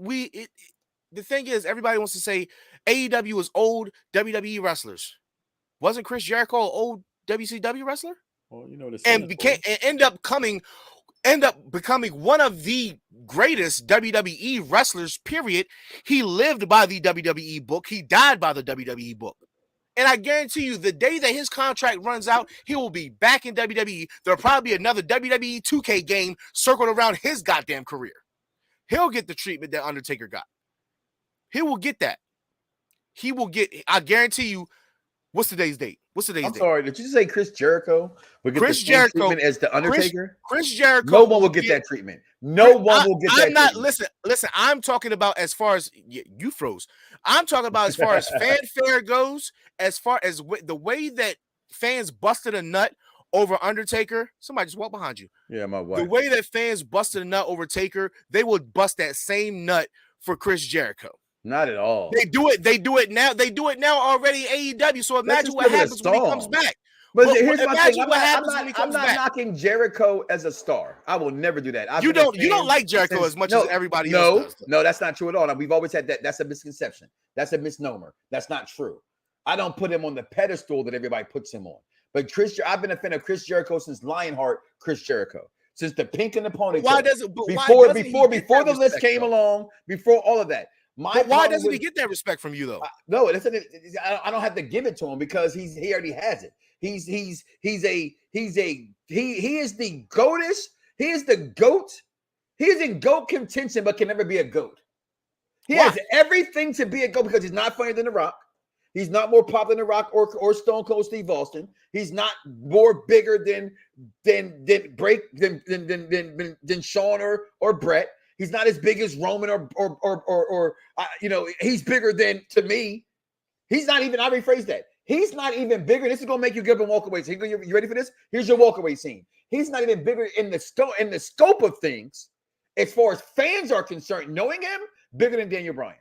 the thing is, everybody wants to say AEW was old WWE wrestlers. Wasn't Chris Jericho an old WCW wrestler? Well, and end up becoming one of the greatest WWE wrestlers, period. He lived by the WWE book. He died by the WWE book. And I guarantee you, the day that his contract runs out, he will be back in WWE. There'll probably be another WWE 2K game circled around his goddamn career. He'll get the treatment that Undertaker got. He will get that. he will get. I guarantee you. What's today's date? What's today's I'm date? sorry. Did you say Chris Jericho would get Chris the same Jericho treatment as the Undertaker? Chris Jericho. No one will get that treatment. No one will get that. I'm not. treatment. Listen. I'm talking about as far as you froze. I'm talking about as far as fanfare goes. As far as the way that fans busted a nut over Undertaker. Somebody just walked behind you. Yeah, my wife. The way that fans busted a nut over Taker, they would bust that same nut for Chris Jericho. Not at all. They do it now. They do it now already in AEW. So imagine what happens when he comes back. But here's my thing. I'm not knocking Jericho as a star. I will never do that. You don't like Jericho as much as everybody else does. No, that's not true at all. We've always had that. That's a misconception. That's a misnomer. That's not true. I don't put him on the pedestal that everybody puts him on. But I've been a fan of Chris Jericho since Lionheart Chris Jericho. Since the pink and the ponytail. Why does it? Before the list came along, before all of that. Why doesn't he get that respect from you though? No, I don't have to give it to him because he already has it. He is the GOATest. He is the GOAT. He is in GOAT contention, but can never be a GOAT. He has everything to be a GOAT because he's not funnier than The Rock. He's not more popular than The Rock or Stone Cold Steve Austin. He's not more bigger than Shawn or Brett. He's not as big as Roman or he's bigger than, to me. He's not even, I rephrase that. He's not even bigger. This is going to make you get up and walk away. So you ready for this? Here's your walk away scene. He's not even bigger in the scope of things, as far as fans are concerned, knowing him, bigger than Daniel Bryan.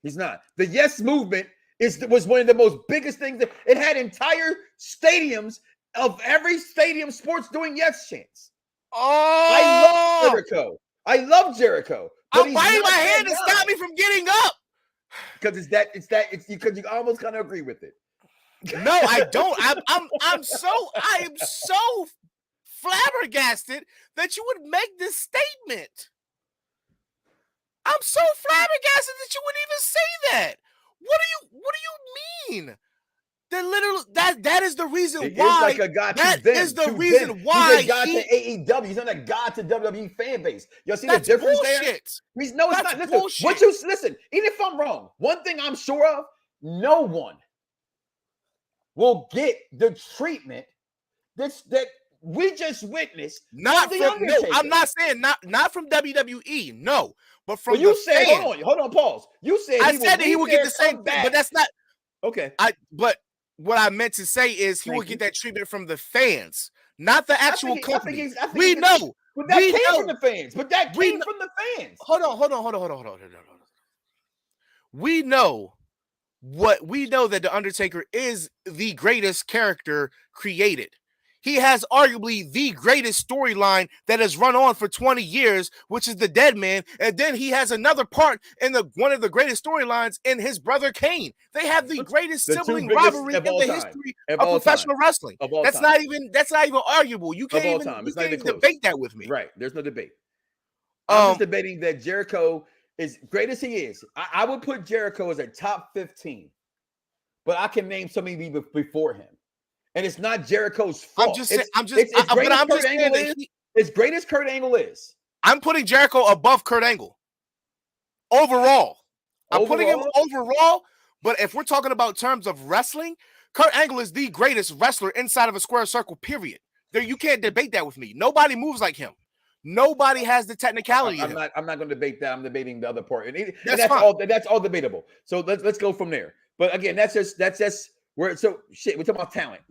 He's not. The Yes movement was one of the most biggest things. It had entire stadiums of every stadium sports doing Yes chants. Oh, I love Jericho. I'm biting my hand to stop me from getting up. Because because you almost kind of agree with it. No, I don't. I am so flabbergasted that you would make this statement. I'm so flabbergasted that you would even say that. What do you mean? That is the reason why. Like a god that to them, is the reason why he's a god to AEW. He's not a god to WWE fan base. Y'all see the difference bullshit. there? No, it's not. Listen, even if I'm wrong, one thing I'm sure of, no one will get the treatment that we just witnessed. Not from I'm not saying not from WWE, no, but from you said fans. Hold on, pause. You said I said that he would get the same thing, but that's not okay. But what I meant to say is he would get that treatment from the fans, not the actual company. We know. But that came from the fans. But that came from the fans. Hold on. We know that The Undertaker is the greatest character created. He has arguably the greatest storyline that has run on for 20 years, which is the Dead Man. And then he has another part in one of the greatest storylines in his brother Kahn. They have the greatest sibling rivalry in the history of professional wrestling. That's not even arguable. You can't even debate that with me. Right. There's no debate. I'm just debating that Jericho is great as he is. I would put Jericho as a top 15, but I can name somebody before him. And it's not Jericho's fault. As great as Kurt Angle is. I'm putting Jericho above Kurt Angle. Overall. I'm putting him overall, but if we're talking about terms of wrestling, Kurt Angle is the greatest wrestler inside of a square circle, period. You can't debate that with me. Nobody moves like him. Nobody has the technicality. I'm not going to debate that. I'm debating the other part. And that's all debatable. So let's go from there. But again, that's just we're talking about talent,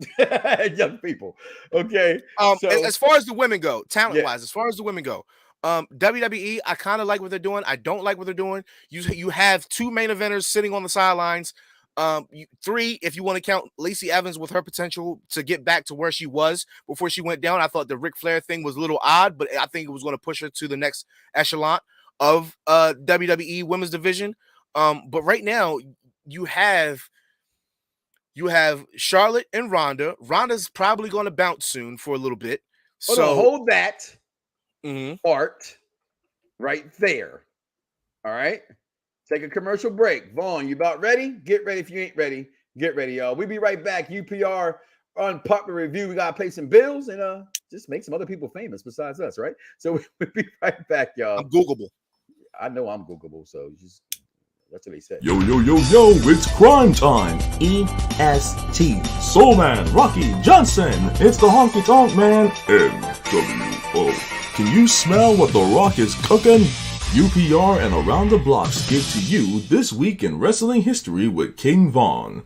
young people. Okay. As far as the women go, talent-wise, as far as the women go, WWE, I kind of like what they're doing. I don't like what they're doing. You have two main eventers sitting on the sidelines. Three, if you want to count Lacey Evans with her potential to get back to where she was before she went down. I thought the Ric Flair thing was a little odd, but I think it was going to push her to the next echelon of WWE women's division. But right now, you have Charlotte and Ronda. Ronda's probably going to bounce soon for a little bit. Hold that part right there. All right. Take a commercial break. Vaughn, you about ready? Get ready. If you ain't ready, get ready, y'all. We'll be right back. UPR Unpopular Review. We got to pay some bills and just make some other people famous besides us, right? So we'll be right back, y'all. I'm Googleable. I know I'm Googleable, so just That's what he said. Yo, it's crime time. EST. Soul Man, Rocky Johnson. It's the Honky Tonk Man. NWO. Can you smell what The Rock is cooking? UPR and Around the Bloxxx give to you This Week in Wrestling History with King Von.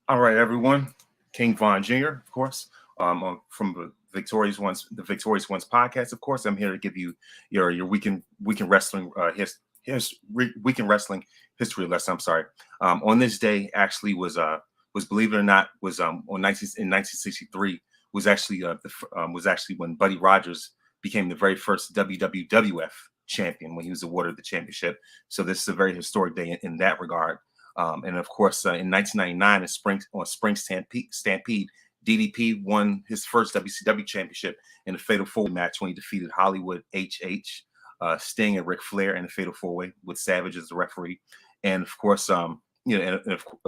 All right, everyone. King Von Jr., of course, from the Victorious Ones podcast. Of course, I'm here to give you your weekend wrestling weekend wrestling history lesson. I'm sorry. On this day, actually was believe it or not, was in 1963 was actually when Buddy Rogers became the very first WWF champion when he was awarded the championship. So this is a very historic day in that regard. And of course, in 1999, Spring Stampede, DDP won his first WCW championship in a Fatal 4-Way match when he defeated Hollywood HH, Sting, and Ric Flair in a Fatal 4-Way with Savage as the referee. And of course, of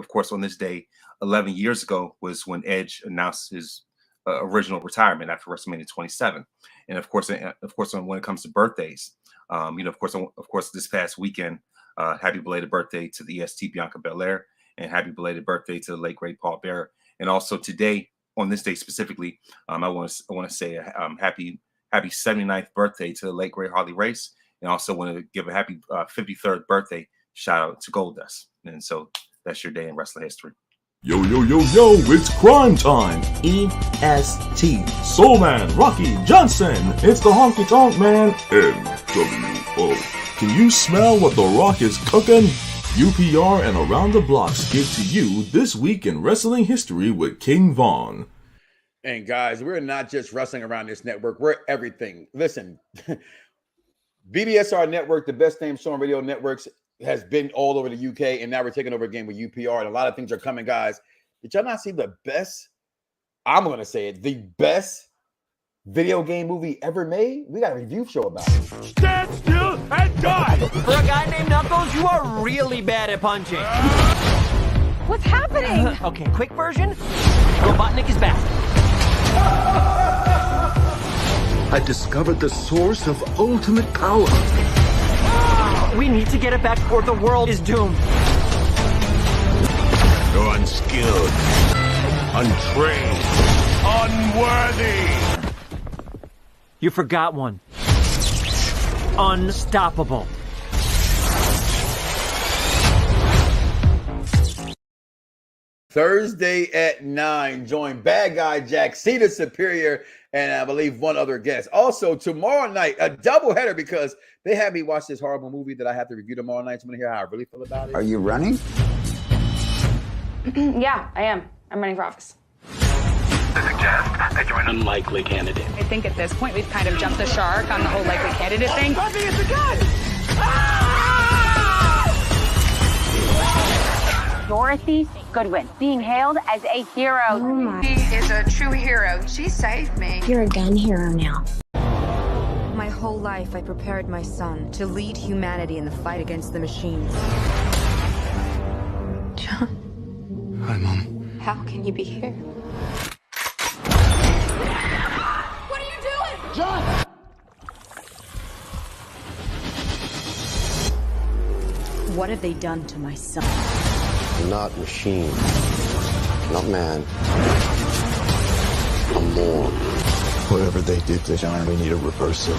course, on this day, 11 years ago, was when Edge announced his original retirement after WrestleMania 27. And of course, when it comes to birthdays, of course, this past weekend. Happy belated birthday to the EST Bianca Belair, and happy belated birthday to the late great Paul Bearer. And also today, on this day specifically, I want to say happy 79th birthday to the late great Harley Race, and also want to give a happy 53rd birthday shout out to Goldust. And so that's your day in wrestling history. Yo, it's crime time. EST. Soul Man, Rocky Johnson. It's the Honky Tonk Man. NWO. Can you smell what The Rock is cooking? UPR and Around the Bloxxx give to you This Week in Wrestling History with King Von. And guys, we're not just wrestling around this network. We're everything. Listen, BBSR Network, the best name show on radio networks, has been all over the UK, and now we're taking over again with UPR, and a lot of things are coming, guys. Did y'all not see the best, I'm going to say it, the best video game movie ever made? We got a review show about it. Stand still and die! For a guy named Knuckles, you are really bad at punching. What's happening? Okay, quick version. Robotnik is back. I discovered the source of ultimate power. We need to get it back before the world is doomed. You're unskilled, untrained, unworthy. You forgot one. Unstoppable. Thursday at 9, join Bad Guy Jack, Cedar Superior, and I believe one other guest. Also, tomorrow night, a doubleheader because they had me watch this horrible movie that I have to review tomorrow night. So I'm going to hear how I really feel about it. Are you running? Yeah, I am. I'm running for office. I suggest that you're an unlikely candidate. I think at this point we've kind of jumped the shark on the whole likely candidate thing. Buffy, it's a gun! Dorothy Goodwin, being hailed as a hero. Oh my. She is a true hero. She saved me. You're a gun hero now. My whole life I prepared my son to lead humanity in the fight against the machines. John. Hi, Mom. How can you be here? What are you doing? John! What have they done to my son? Not machine. Not man. I'm more. Whatever they did to John, we need to reverse it.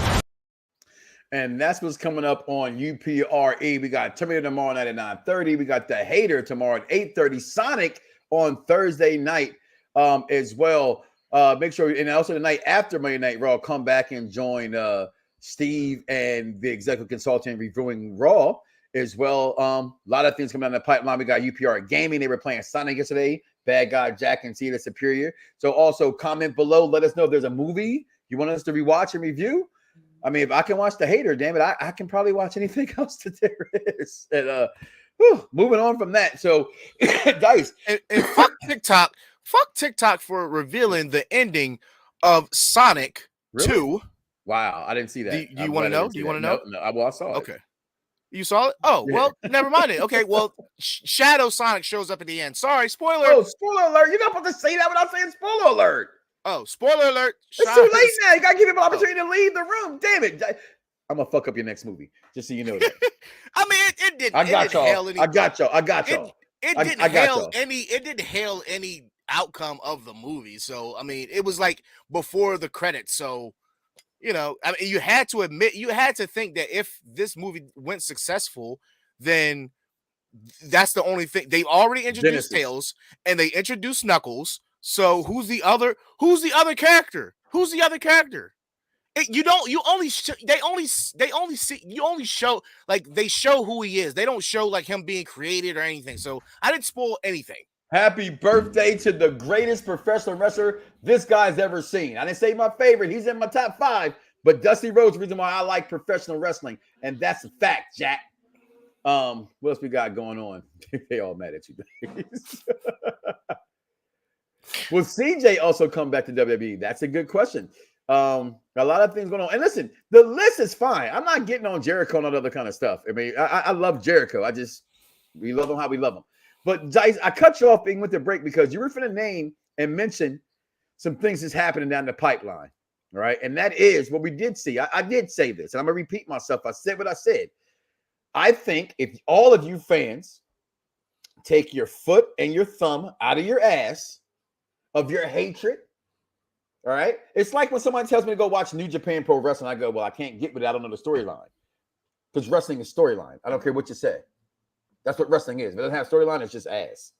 And that's what's coming up on UPRE. We got Terminator tomorrow night at 9:30. We got The Hater tomorrow at 8:30. Sonic on Thursday night as well. Make sure, and also the night after Monday Night Raw, come back and join Steve and the executive consultant reviewing Raw as well. A lot of things coming down the pipeline. We got UPR Gaming. They were playing Sonic yesterday. Bad Guy Jack and Cedar Superior. So also comment below. Let us know if there's a movie you want us to rewatch and review. I mean, if I can watch The Hater, damn it, I can probably watch anything else that there is. And moving on from that. So, Dice. And fuck TikTok. Fuck TikTok for revealing the ending of Sonic 2. Wow, I didn't see that. Do you want to know? Do you want to know? No, well, I saw it. Okay. You saw it? Oh, well, never mind it. Okay, well, Shadow Sonic shows up at the end. Sorry, spoiler. Oh, spoiler alert. You're not supposed to say that without saying spoiler alert. Oh, spoiler alert. It's too late now. You got to give people an opportunity to leave the room. Damn it. I'm going to fuck up your next movie. Just so you know that. I mean, it didn't. I got y'all. Any, I got y'all. I got y'all. It didn't hail any. It didn't hail any outcome of the movie. So I mean, it was like before the credits. So you know, I mean, you had to admit, you had to think that if this movie went successful, then that's the only thing. They've already introduced Tails and they introduced Knuckles. So who's the other character? Who's the other character? They show who he is. They don't show like him being created or anything. So I didn't spoil anything. Happy birthday to the greatest professional wrestler this guy's ever seen. I didn't say my favorite. He's in my top 5. But Dusty Rhodes is the reason why I like professional wrestling. And that's a fact, Jack. What else we got going on? They all mad at you. Will CJ also come back to WWE? That's a good question. A lot of things going on. And listen, the list is fine. I'm not getting on Jericho and all that other kind of stuff. I mean, I love Jericho. We love him how we love him. But Dice, I cut you off being with the break because you were finna name and mention some things that's happening down the pipeline. All right. And that is what we did see. I did say this, and I'm gonna repeat myself. I said what I said. I think if all of you fans take your foot and your thumb out of your ass of your hatred, all right? It's like when somebody tells me to go watch New Japan Pro Wrestling, I go, well, I can't get with it. I don't know the storyline. Because wrestling is storyline. I don't care what you say. That's what wrestling is. If it doesn't have storyline, it's just ass.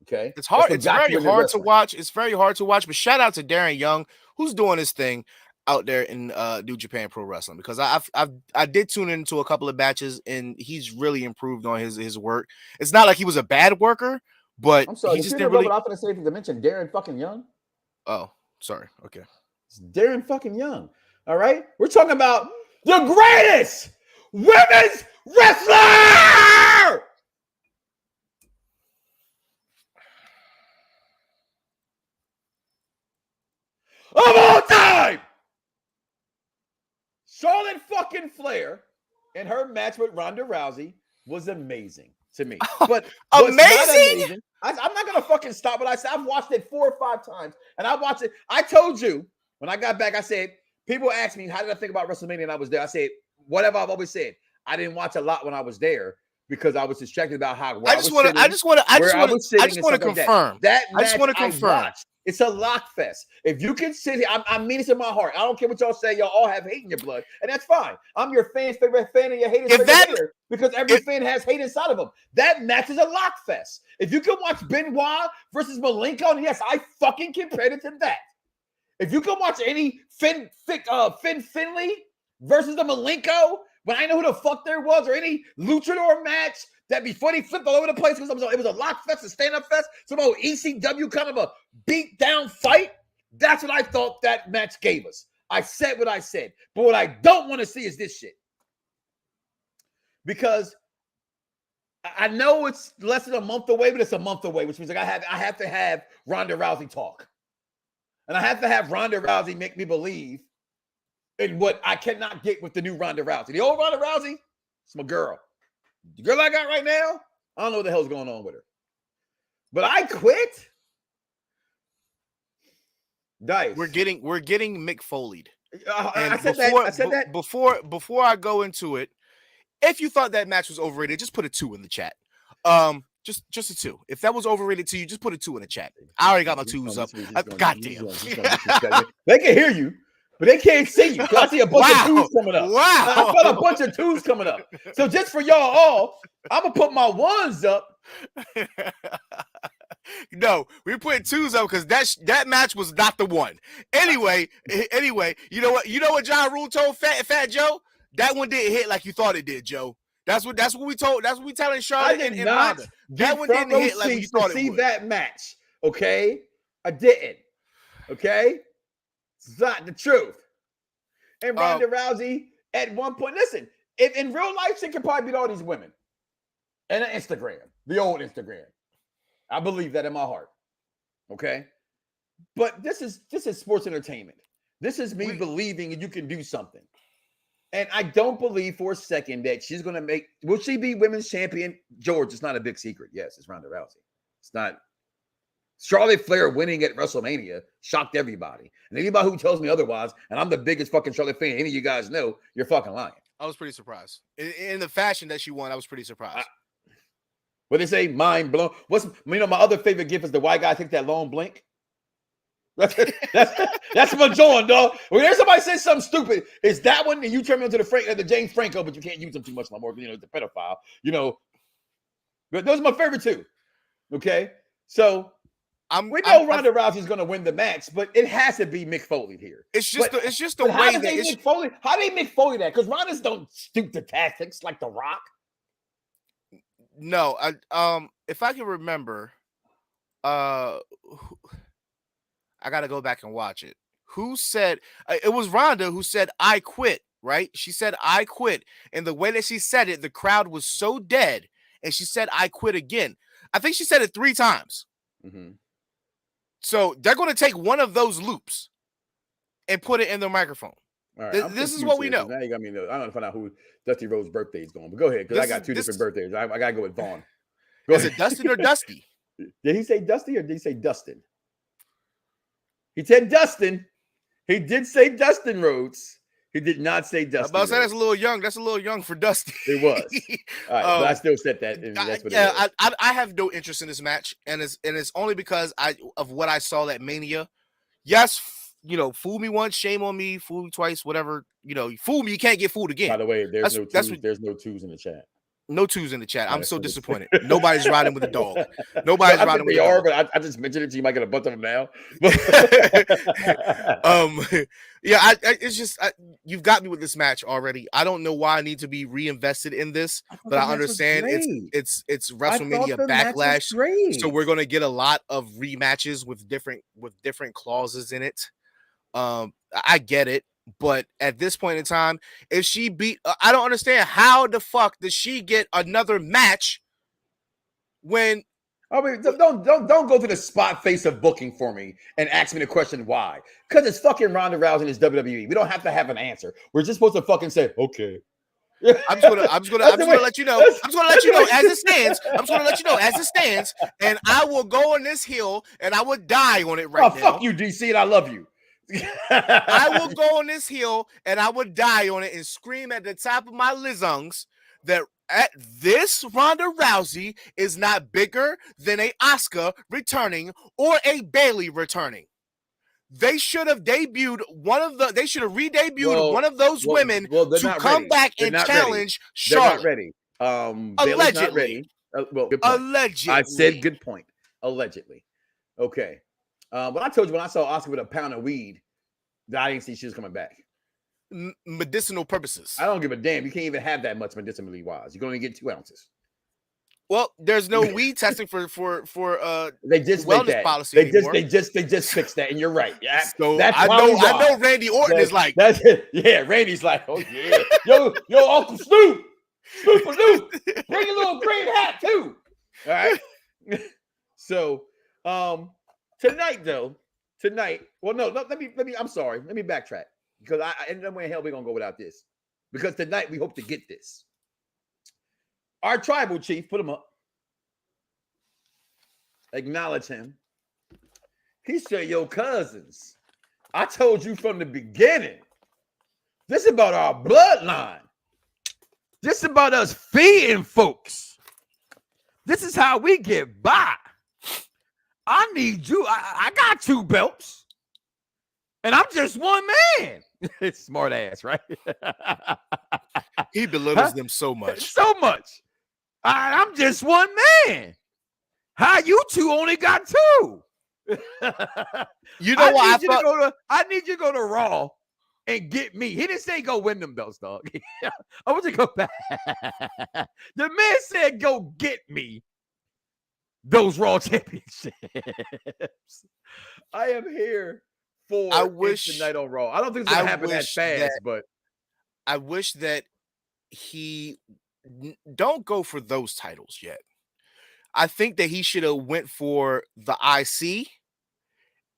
Okay? It's hard. It's very hard to watch. It's very hard to watch. But shout out to Darren Young, who's doing his thing out there in New Japan Pro Wrestling, because I did tune into a couple of matches and he's really improved on his work. It's not like he was a bad worker, but I'm sorry, he just didn't really. I'm gonna say if you mention Darren fucking Young. Oh, sorry. Okay, it's Darren fucking Young. All right, we're talking about the greatest women's wrestler of all time. Charlotte fucking Flair and her match with Ronda Rousey was amazing to me. But amazing? I'm not gonna fucking stop what I said. I've watched it 4 or 5 times, and I watched it. I told you when I got back, I said, people asked me, how did I think about WrestleMania? And I was there. I said, whatever I've always said. I didn't watch a lot when I was there because I was distracted about how I just want to confirm. I just want to confirm. It's a lock fest. If you can sit here, I mean this in my heart. I don't care what y'all say. Y'all all have hate in your blood, and that's fine. I'm your fan's favorite fan and your hater's favorite hater because every fan has hate inside of them. That match is a lock fest. If you can watch Benoit versus Malenko, and yes, I fucking compared it to that. If you can watch any Finn Finley versus the Malenko, when I know who the fuck there was, or any luchador match that before they flipped all over the place because it was a lock fest, a stand-up fest, some old ECW kind of a beat-down fight, that's what I thought that match gave us. I said what I said. But what I don't want to see is this shit. Because I know it's less than a month away, but it's a month away, which means like I have to have Ronda Rousey talk. And I have to have Ronda Rousey make me believe in what I cannot get with the new Ronda Rousey. The old Ronda Rousey, it's my girl. The girl I got right now, I don't know what the hell's going on with her. But I quit. Dice. We're getting Mick Foley'd. I said that. Before I go into it, if you thought that match was overrated, just put a 2 in the chat. Just a 2. If that was overrated to you, just put a 2 in the chat. I already got my 2s up. Goddamn. They can hear you, but they can't see you. I see a bunch of 2s coming up. Wow. I felt a bunch of 2s coming up. So just for y'all all, I'm going to put my 1s up. No, we put 2s up because that match was not the one. Anyway, you know what John Rule told Fat Joe? That one didn't hit like you thought it did, Joe. That's what we told. That's what we telling Charlotte and Ronda. That one didn't hit like you thought it would. See that match, okay? I didn't. Okay, it's not the truth. And Ronda Rousey at one point, listen, if in real life she could probably beat all these women, and Instagram, the old Instagram, I believe that in my heart. Okay, but this is sports entertainment. This is me believing you can do something. And I don't believe for a second that she's going to make... Will she be women's champion? George, it's not a big secret. Yes, it's Ronda Rousey. It's not... Charlotte Flair winning at WrestleMania shocked everybody. And anybody who tells me otherwise, and I'm the biggest fucking Charlotte fan any of you guys know, you're fucking lying. I was pretty surprised. In the fashion that she won, I was pretty surprised. What they say? Mind blown. My other favorite gift is the white guy take that long blink. That's my joint, dog. When there's somebody says something stupid, it's that one, and you turn me into the James Franco, but you can't use them too much no more. You know, the pedophile. You know, but those are my favorite two. Okay, so we know Ronda Rousey's going to win the match, but it has to be Mick Foley here. It's just the way how that Mick Foley. How do they Mick Foley that? Because Rondas don't stoop to tactics like The Rock. No, if I can remember, I got to go back and watch it. Who said it was Ronda who said I quit, right? She said I quit. And the way that she said it, the crowd was so dead. And she said I quit again. I think she said it 3 times. Mm-hmm. So they're going to take one of those loops and put it in the microphone. All right, this is what we know. Now you got me. I don't find out who Dusty Rhodes' birthday is going. But go ahead, because I got two different birthdays. I got to go with Vaughn. Is it Dustin or Dusty? Did he say Dusty or did he say Dustin? He said Dustin. He did say Dustin Rhodes. He did not say Dustin. I'm about to say that's a little young. That's a little young for Dusty. It was. All right, but I still said that. That's what it was. I have no interest in this match, and it's only because of what I saw at Mania. Yes, fool me once, shame on me. Fool me twice, whatever. You fool me, you can't get fooled again. By the way, there's no twos in the chat. No twos in the chat. I'm so disappointed. Nobody's riding with a dog. Nobody's riding with a dog. But I just mentioned it, so you might get a bunch of them now. It's just you've got me with this match already. I don't know why I need to be reinvested in this, but I understand it's WrestleMania Backlash, so we're gonna get a lot of rematches with different clauses in it. I get it. But at this point in time, if she beat, I don't understand how the fuck does she get another match when? I mean, don't go to the spot face of booking for me and ask me the question why. Because it's fucking Ronda Rousey and it's WWE. We don't have to have an answer. We're just supposed to fucking say okay. I'm just gonna let you know. I'm just gonna let you know as it stands. I'm just gonna let you know as it stands, and I will go on this hill and I would die on it right now. Fuck you, DC, and I love you. I will go on this hill and I would die on it and scream at the top of my lizungs that at this Ronda Rousey is not bigger than a Asuka returning or a Bayley returning. They should have re-debuted one of those women to come back and challenge Charlotte. They're not ready. Allegedly. Not ready. Allegedly. I said good point. Allegedly. Okay. But I told you when I saw Asuka with a pound of weed, that I didn't see she was coming back. Medicinal purposes. I don't give a damn. You can't even have that much medicinally wise. You can only get 2 ounces. Well, there's no weed testing for they just wellness policy anymore. They just fixed that, and you're right. Yeah, so that's I know Randy Orton is like that's it. Yeah, Randy's like, oh yeah, yo, Uncle Snoop, bring a little green hat too. All right. So, tonight, well, no, let me. I'm sorry. Let me backtrack because and no way in hell we're gonna go without this. Because tonight we hope to get this. Our tribal chief, put him up. Acknowledge him. He said, "Yo, cousins, I told you from the beginning. This is about our bloodline. This is about us feeding folks. This is how we get by. I need you. I got 2 belts. And I'm just one man." Smart ass, right? He belittles them so much. So much. I'm just one man. How you 2 only got 2? You know why I need you to go to Raw and get me. He didn't say go win them belts, dog. I want you to go back. The man said go get me those Raw championships. I am here for tonight on Raw. I don't think it's gonna happen that fast, but I wish that he don't go for those titles yet. I think that he should have went for the IC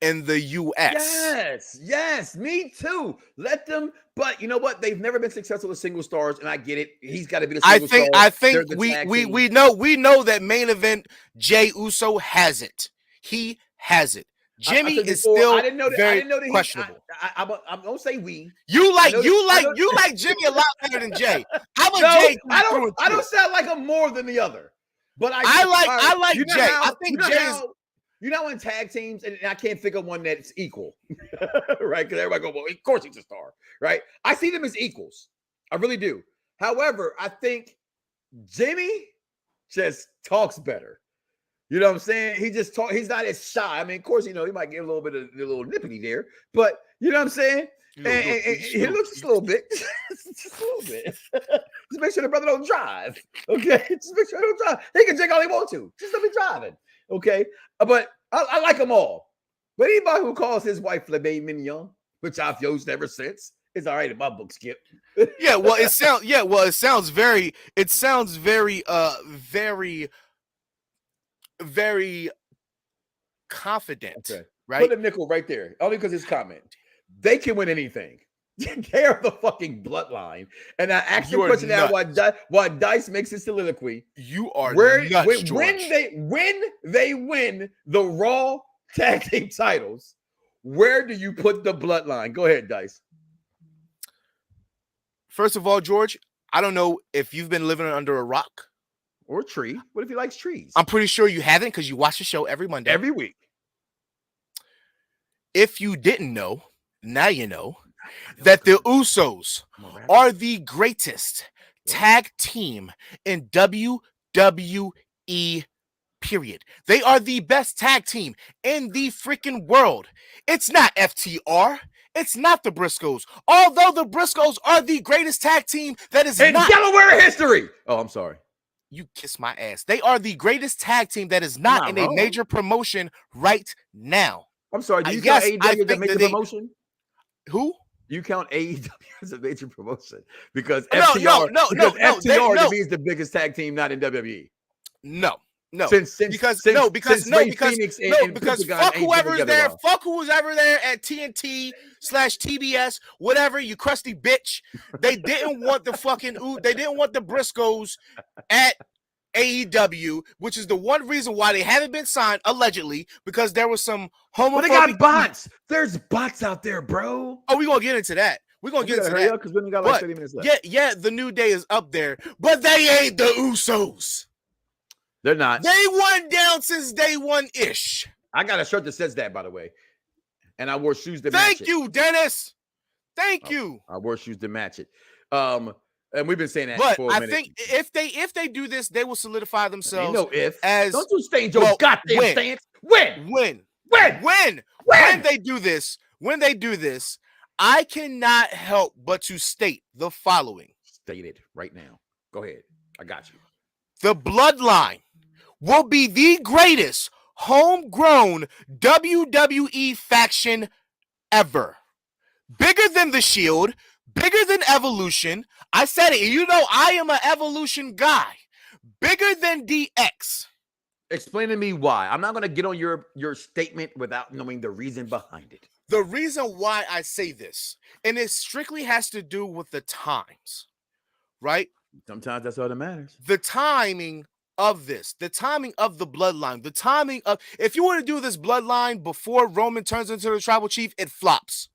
in the US. Yes, me too. Let them, but you know what? They've never been successful with single stars, and I get it. He's got to be the single star. I think we know that main event Jey Uso has it. He has it. Jimmy said is before, still I didn't know that. very I didn't know that. questionable. I'm gonna say we. You like that- Jimmy a lot better than Jay. I'm a No, Jay I through don't. and I through. don't sound like I'm more than the other. But I like you know Jay. how- I think you know Jay is. how- You know, in tag teams, and I can't think of one that's equal, right? Because everybody go, well, of course he's a star, right? I see them as equals. I really do. However, I think Jimmy just talks better. You know what I'm saying? He just talk. He's not as shy. I mean, of course, you know, he might get a little bit of a little nippity there, but you know what I'm saying? And he looks just a little bit, just a little bit. Just make sure the brother don't drive. Okay, just make sure he don't drive. He can drink all he wants to. Just don't be driving. Okay, but I like them all. But anybody who calls his wife filet mignon, which I've used ever since, is all right in my book, Skip. It sounds very very confident. Okay. Right? Put a nickel right there, only because his comment. They can win anything. They are the fucking bloodline. And I asked the question now why Dice makes his soliloquy. You are nuts, George. When they win the Raw tag team titles, where do you put the bloodline? Go ahead, Dice. First of all, George, I don't know if you've been living under a rock or a tree. What if he likes trees? I'm pretty sure you haven't, because you watch the show every Monday, every week. If you didn't know, now you know that the Usos are the greatest tag team in WWE, period. They are the best tag team in the freaking world. It's not FTR. It's not the Briscoes. Although the Briscoes are the greatest tag team that is in not Delaware history. Oh, I'm sorry. You kiss my ass. They are the greatest tag team that is not in a major promotion right now. I'm sorry. Do you count AEW as a major promotion? Who? You count AEW as a major promotion because No, FTR means the biggest tag team not in WWE. No. Because fuck whoever's there. Fuck who was ever there at TNT/TBS, whatever. You crusty bitch. They didn't want the they didn't want the Briscoes at AEW, which is the one reason why they haven't been signed, allegedly, because there was some homophobic. But they got bots. There's bots out there, bro. Oh, we're gonna get into that. We're gonna get into that because we got like 30 minutes left. Yeah, the New Day is up there, but they ain't the Usos. They're not. They won down since day one-ish. I got a shirt that says that, by the way. And I wore shoes to match it. Thank you, Dennis. Thank you. I wore shoes to match it. And we've been saying that for a minute. I think if they do this, they will solidify themselves. No if. As don't you stay in your goddamn stance. When they do this, I cannot help but to state the following. State it right now. Go ahead. I got you. The Bloodline will be the greatest homegrown WWE faction ever. Bigger than The Shield, bigger than Evolution. I said it. You know I am an Evolution guy. Bigger than DX. Explain to me why. I'm not going to get on your statement without knowing the reason behind it. The reason why I say this, and it strictly has to do with the times, right? Sometimes that's all that matters. The timing of this, the timing of the bloodline, the timing of, if you were to do this bloodline before Roman turns into the tribal chief, it flops.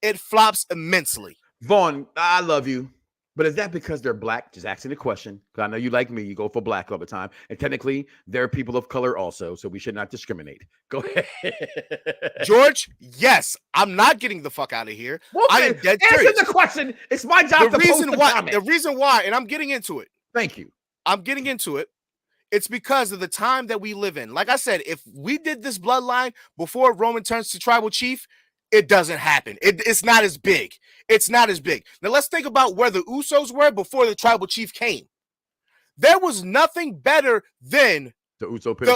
It flops immensely. Vaughn, I love you. But is that because they're black? Just asking the question. Because I know you like me. You go for black all the time. And technically, they're people of color also. So we should not discriminate. Go ahead. George, yes. I'm not getting the fuck out of here. Okay. I am dead Answer serious. the question. It's my job to post the comment. The reason why, and I'm getting into it. Thank you. I'm getting into it. It's because of the time that we live in. Like I said, if we did this bloodline before Roman turns to tribal chief, it doesn't happen. It's not as big. It's not as big. Now, let's think about where the Usos were before the tribal chief came. There was nothing better than the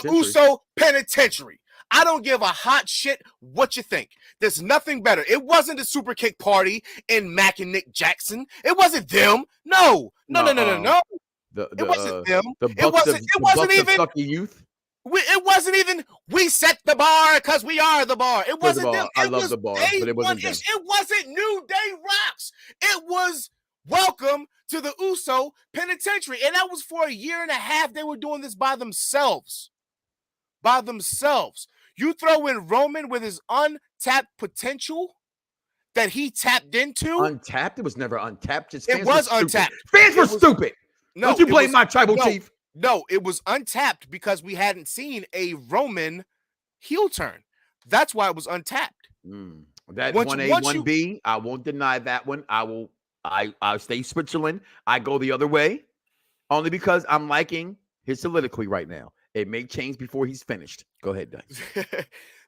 Uso Penitentiary. I don't give a hot shit what you think. There's nothing better. It wasn't the Super Kick Party in Mac and Nick Jackson. It wasn't them. No. It wasn't them. It wasn't even Youth. It wasn't even we set the bar because we are the bar. It wasn't them. I love the bar, but it wasn't them. It wasn't New Day Rocks. It was welcome to the Uso Penitentiary. And that was for a year and a half. They were doing this by themselves. You throw in Roman with his untapped potential that he tapped into. Untapped? It was never untapped. Just It was untapped. Fans were stupid. No, don't you blame my tribal chief? No, it was untapped because we hadn't seen a Roman heel turn. That's why it was untapped. That 1A, 1B, I won't deny that one. I'll stay Switzerland. I go the other way only because I'm liking his soliloquy right now. It may change before he's finished. Go ahead, Dice.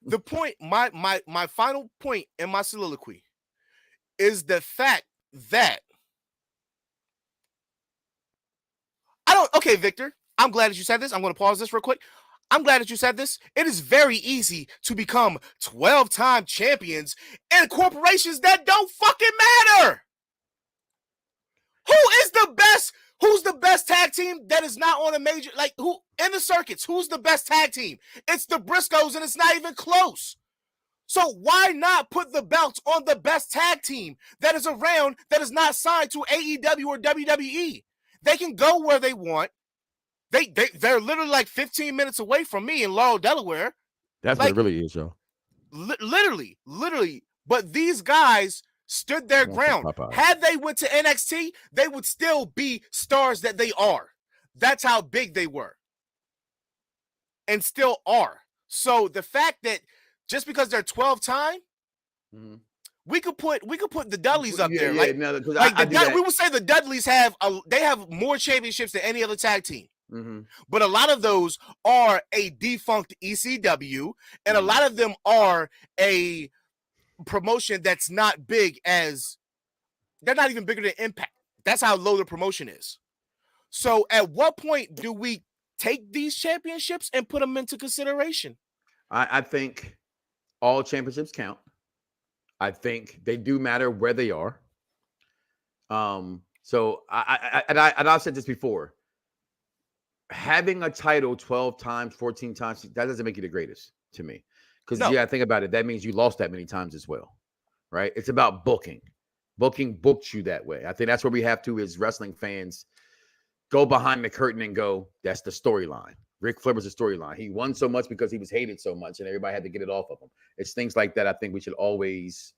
The point, my final point in my soliloquy is the fact that okay, Victor, I'm glad that you said this. I'm going to pause this real quick. I'm glad that you said this. It is very easy to become 12-time champions in corporations that don't fucking matter. Who is the best? Who's the best tag team that is not on a major, like, who in the circuits? Who's the best tag team? It's the Briscoes, and it's not even close. So why not put the belts on the best tag team that is around, that is not signed to AEW or WWE? They can go where they want. They're literally like 15 minutes away from me in Laurel, Delaware. That's like, what it really is, yo. Literally. But these guys stood their ground. Had they went to NXT, they would still be stars that they are. That's how big they were. And still are. So the fact that just because they're 12-time, we could put the Dudleys up there. We would say the Dudleys have more championships than any other tag team. But a lot of those are a defunct ECW, and a lot of them are a promotion that's not big as they're not even bigger than Impact. That's how low the promotion is. So at what point do we take these championships and put them into consideration? I think all championships count. I think they do matter where they are. So I've said this before. Having a title 12 times, 14 times, that doesn't make you the greatest to me. Because, think about it. That means you lost that many times as well, right? It's about booking. Booking booked you that way. I think that's where we have to, as wrestling fans, go behind the curtain and go, that's the storyline. Ric Flair was the storyline. He won so much because he was hated so much, and everybody had to get it off of him. It's things like that I think we should always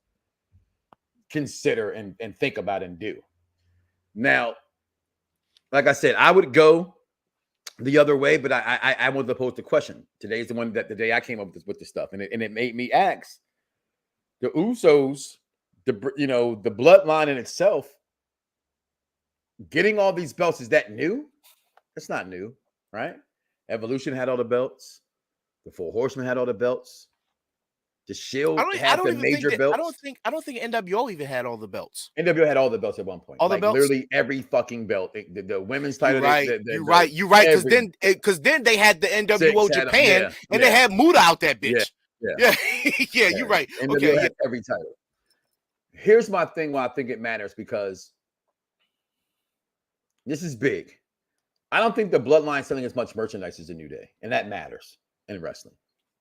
consider and think about and do. Now, like I said, I would go the other way, but I wanted to pose the question. Today's the day I came up with this stuff, and it made me ask the Usos, the bloodline in itself, getting all these belts, is that new? That's not new, right? Evolution had all the belts. The Four Horsemen had all the belts. The Shield had the major belts. I don't think NWO even had all the belts. NWO had all the belts at one point. All the belts, literally every fucking belt. The women's title. You're right. Because then they had the NWO Japan, and they had Muda out that bitch. Yeah. You're right. NWO had every title. Here's my thing why I think it matters, because this is big. I don't think the bloodline selling as much merchandise as the New Day, and that matters in wrestling.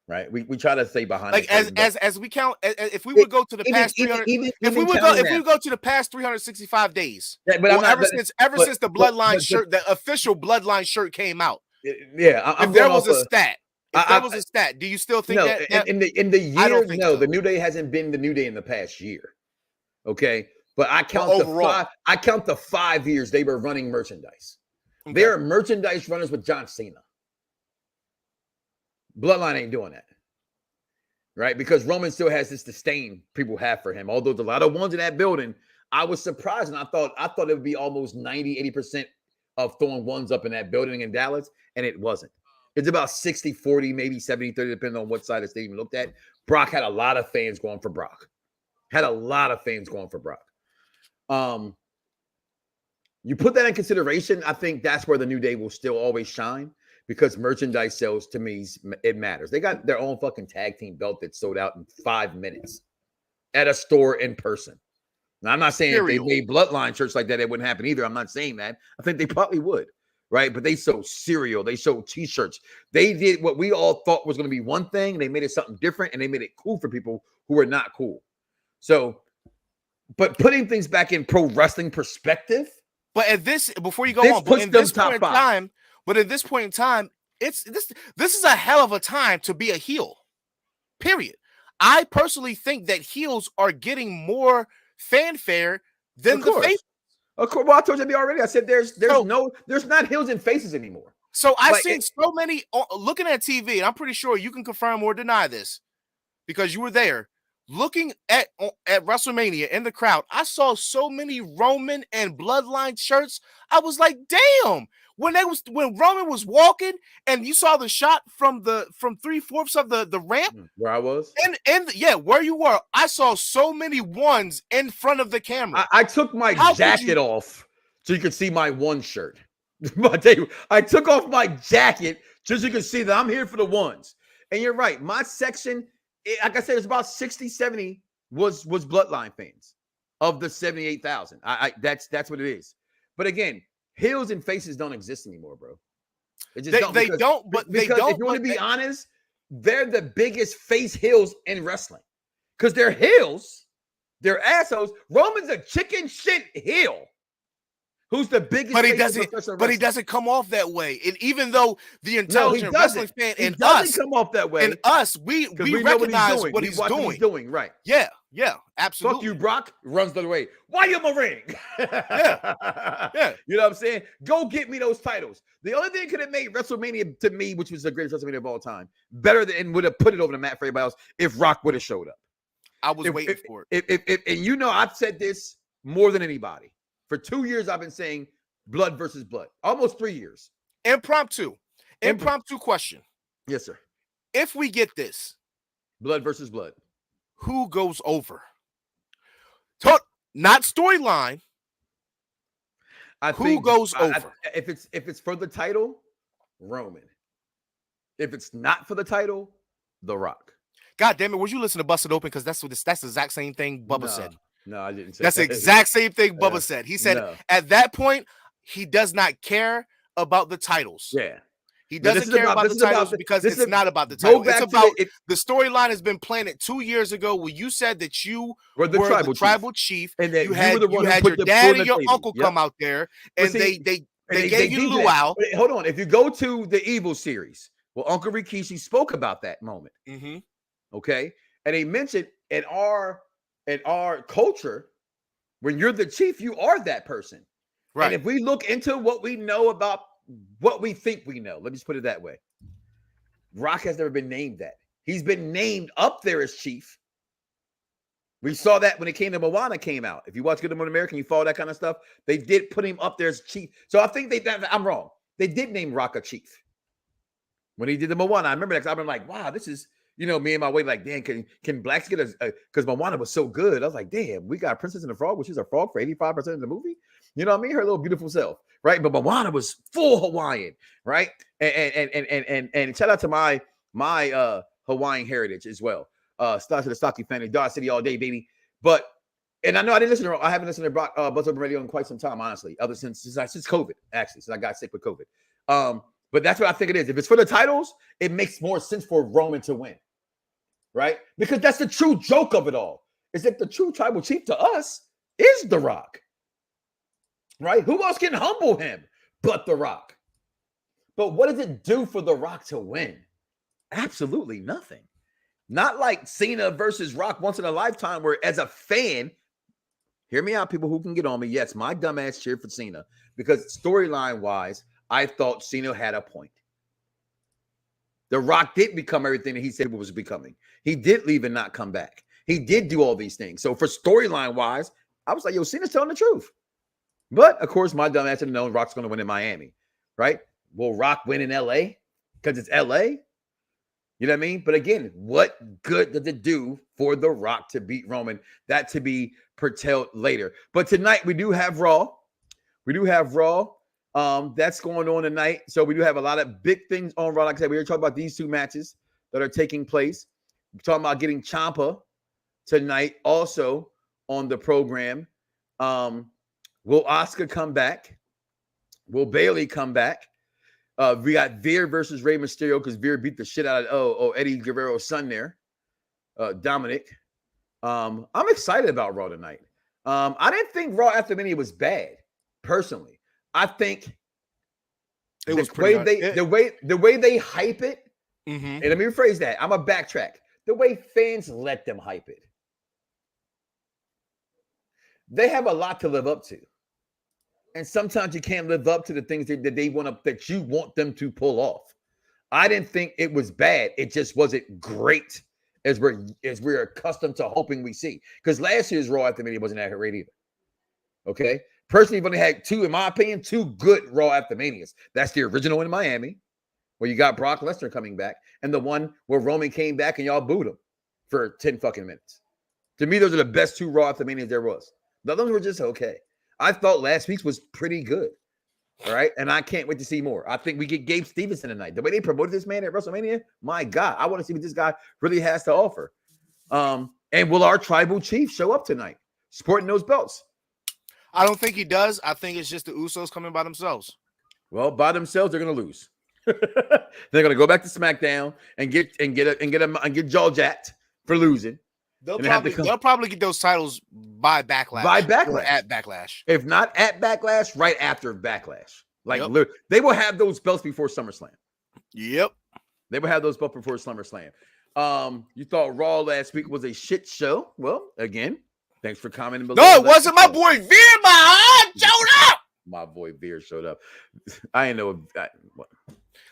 Right, we try to stay behind. Like as we count, if we would go to the past 300, if we would go to the past 365 days, ever since the bloodline shirt, the official bloodline shirt came out. If there was a stat, do you still think that in the year? I don't think so. The New Day hasn't been the New Day in the past year. Okay, but I count the 5 years they were running merchandise. Okay. They are merchandise runners with John Cena. Bloodline ain't doing that, right? Because Roman still has this disdain people have for him. Although there's a lot of ones in that building, I was surprised, and I thought it would be almost 90-80% of throwing ones up in that building in Dallas, and it wasn't. It's about 60-40, maybe 70-30, depending on what side of the stadium you looked at. Brock had a lot of fans going for Brock. You put that in consideration, I think that's where the New Day will still always shine. Because merchandise sales, to me, it matters. They got their own fucking tag team belt that sold out in 5 minutes at a store in person. Now, I'm not saying if they made bloodline shirts like that, it wouldn't happen either. I'm not saying that. I think they probably would, right? But they sold cereal. They sold T-shirts. They did what we all thought was going to be one thing. They made it something different, and they made it cool for people who are not cool. So, but putting things back in pro wrestling perspective. But at this, before you go on, but in this point in time, But at this point in time, this is a hell of a time to be a heel. Period. I personally think that heels are getting more fanfare than the face. Of course. Well, I told you already. I said there's not heels and faces anymore. So I've seen so many looking at TV, and I'm pretty sure you can confirm or deny this because you were there. Looking at WrestleMania in the crowd, I saw so many Roman and Bloodline shirts. I was like, damn. When Roman was walking and you saw the shot from 3/4 of the ramp where I was, and where you were, I saw so many ones in front of the camera. I took my jacket off so you could see my one shirt. I took off my jacket just so you could see that I'm here for the ones. And you're right, my section, like I said, it's about 60, 70 was Bloodline fans of the 78,000. That's what it is. But again, heels and faces don't exist anymore, bro. They don't. If you want to be honest, they're the biggest face heels in wrestling because they're heels, they're assholes. Roman's a chicken shit heel. Who's the biggest? But he doesn't come off that way. And even though the intelligent wrestling fan and us come off that way, and us, we recognize what he's doing. Right? Yeah, absolutely. Fuck you, Brock. Runs the other way. Why you in my ring? yeah. You know what I'm saying? Go get me those titles. The only thing that could have made WrestleMania to me, which was the greatest WrestleMania of all time, better than and would have put it over the mat for everybody else if Rock would have showed up. I was waiting for it. And you know, I've said this more than anybody. For 2 years, I've been saying blood versus blood. Almost 3 years. Impromptu question. Yes, sir. If we get this, blood versus blood, who goes over? Not storyline. Who goes over? If it's for the title, Roman. If it's not for the title, The Rock. God damn it! Would you listen to Busted Open? Because that's the exact same thing Bubba said. No, I didn't say that's the exact same thing Bubba said. He said at that point, he does not care about the titles. Yeah. He doesn't care about the titles because it's not about the title. It's about the storyline has been planted 2 years ago where you said that you were the tribal chief, and that you had your dad and your uncle come out there, and they gave you luau. Hold on. If you go to the Evil series, well, Uncle Rikishi spoke about that moment. Mm-hmm. Okay. And they mentioned in our culture, when you're the chief, you are that person. Right. And if we look into what we know about what we think we know, let me just put it that way. Rock has never been named that. He's been named up there as chief. We saw that when it came to Moana came out. If you watch Good Morning America, you follow that kind of stuff. They did put him up there as chief. So I think I'm wrong. They did name Rock a chief. When he did the Moana, I remember that. I've been like, wow, this is, you know, me and my way, like, damn, can blacks get because Moana was so good. I was like, damn, we got Princess and the Frog, which is a frog for 85% of the movie. You know what I mean? Her little beautiful self, right? But Moana was full Hawaiian, right? And shout out to my Hawaiian heritage as well. Start to the Stocky family, Dodge City all day, baby. But and I know I haven't listened to Buzz Open Radio in quite some time, honestly, other since COVID, actually, since I got sick with COVID. But that's what I think it is. If it's for the titles, it makes more sense for Roman to win, right? Because that's the true joke of it all. Is that the true tribal chief to us is The Rock, right? Who else can humble him but The Rock? But what does it do for The Rock to win? Absolutely nothing. Not like Cena versus Rock once in a lifetime, where as a fan, hear me out, people who can get on me. Yes, my dumbass cheered for Cena because storyline-wise, I thought Cena had a point. The Rock did become everything that he said he was becoming. He did leave and not come back. He did do all these things. So for storyline-wise, I was like, yo, Cena's telling the truth. But, of course, my dumb ass didn't know Rock's going to win in Miami, right? Will Rock win in L.A. because it's L.A.? You know what I mean? But, again, what good does it do for The Rock to beat Roman? That to be curtailed later. But tonight we do have Raw. That's going on tonight. So we do have a lot of big things on Raw. Like I said, we're talking about these two matches that are taking place. We're talking about getting Ciampa tonight also on the program. Will Asuka come back? Will Bayley come back? We got Veer versus Rey Mysterio because Veer beat the shit out of Eddie Guerrero's son there, Dominic. I'm excited about Raw tonight. I didn't think Raw after Mania was bad, personally. I think the way they hype it, and let me rephrase that. I'm a backtrack. the way fans let them hype it. They have a lot to live up to. And sometimes you can't live up to the things that they want to, that you want them to pull off. I didn't think it was bad. It just wasn't great as we're accustomed to hoping we see. Because last year's Raw After Mania wasn't that great either. Okay? Personally, you've only had two, in my opinion, two good Raw After Manias. That's the original in Miami, where you got Brock Lesnar coming back, and the one where Roman came back and y'all booed him for 10 fucking minutes. To me, those are the best two Raw After Manias there was. The others were just okay. I thought last week's was pretty good. All right. And I can't wait to see more. I think we get Gabe Stevenson tonight. The way they promoted this man at WrestleMania, my God, I want to see what this guy really has to offer. And will our tribal chief show up tonight sporting those belts? I don't think he does. I think it's just the Usos coming by themselves. Well, by themselves, they're going to lose. They're going to go back to SmackDown and get jaw jacked for losing. They'll probably get those titles by Backlash. By Backlash. Or at Backlash. If not at Backlash, right after Backlash. Like, they will have those belts before SummerSlam. Yep. They will have those belts before SummerSlam. You thought Raw last week was a shit show? Well, again, thanks for commenting below. No, it wasn't. My boy Veer showed up. My boy Veer showed up. I ain't know.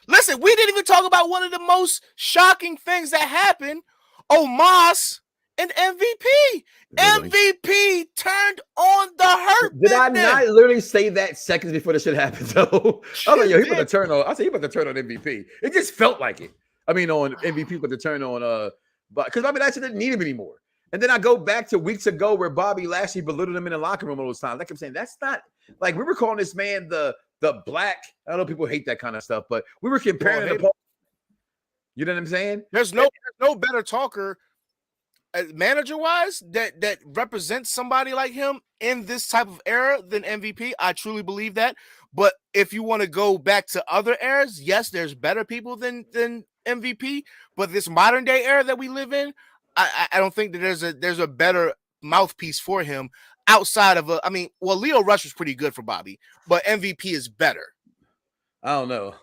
Listen, we didn't even talk about one of the most shocking things that happened. Omos and MVP. MVP turned on the hurt. Did I not literally say that seconds before the shit happened, though? I was like, yo, he about to turn on. I said, he about to turn on MVP. It just felt like it. I mean, on MVP, about to turn on, but because Bobby Lashley didn't need him anymore. And then I go back to weeks ago where Bobby Lashley belittled him in the locker room all those times. Like I'm saying, that's not like we were calling this man the black. I know people hate that kind of stuff, but we were comparing him to. You know what I'm saying? There's no better talker. Manager-wise, that represents somebody like him in this type of era than MVP. I truly believe that. But if you want to go back to other eras, yes, there's better people than MVP. But this modern day era that we live in, I don't think that there's a better mouthpiece for him outside of Leo Rush was pretty good for Bobby, but MVP is better. I don't know.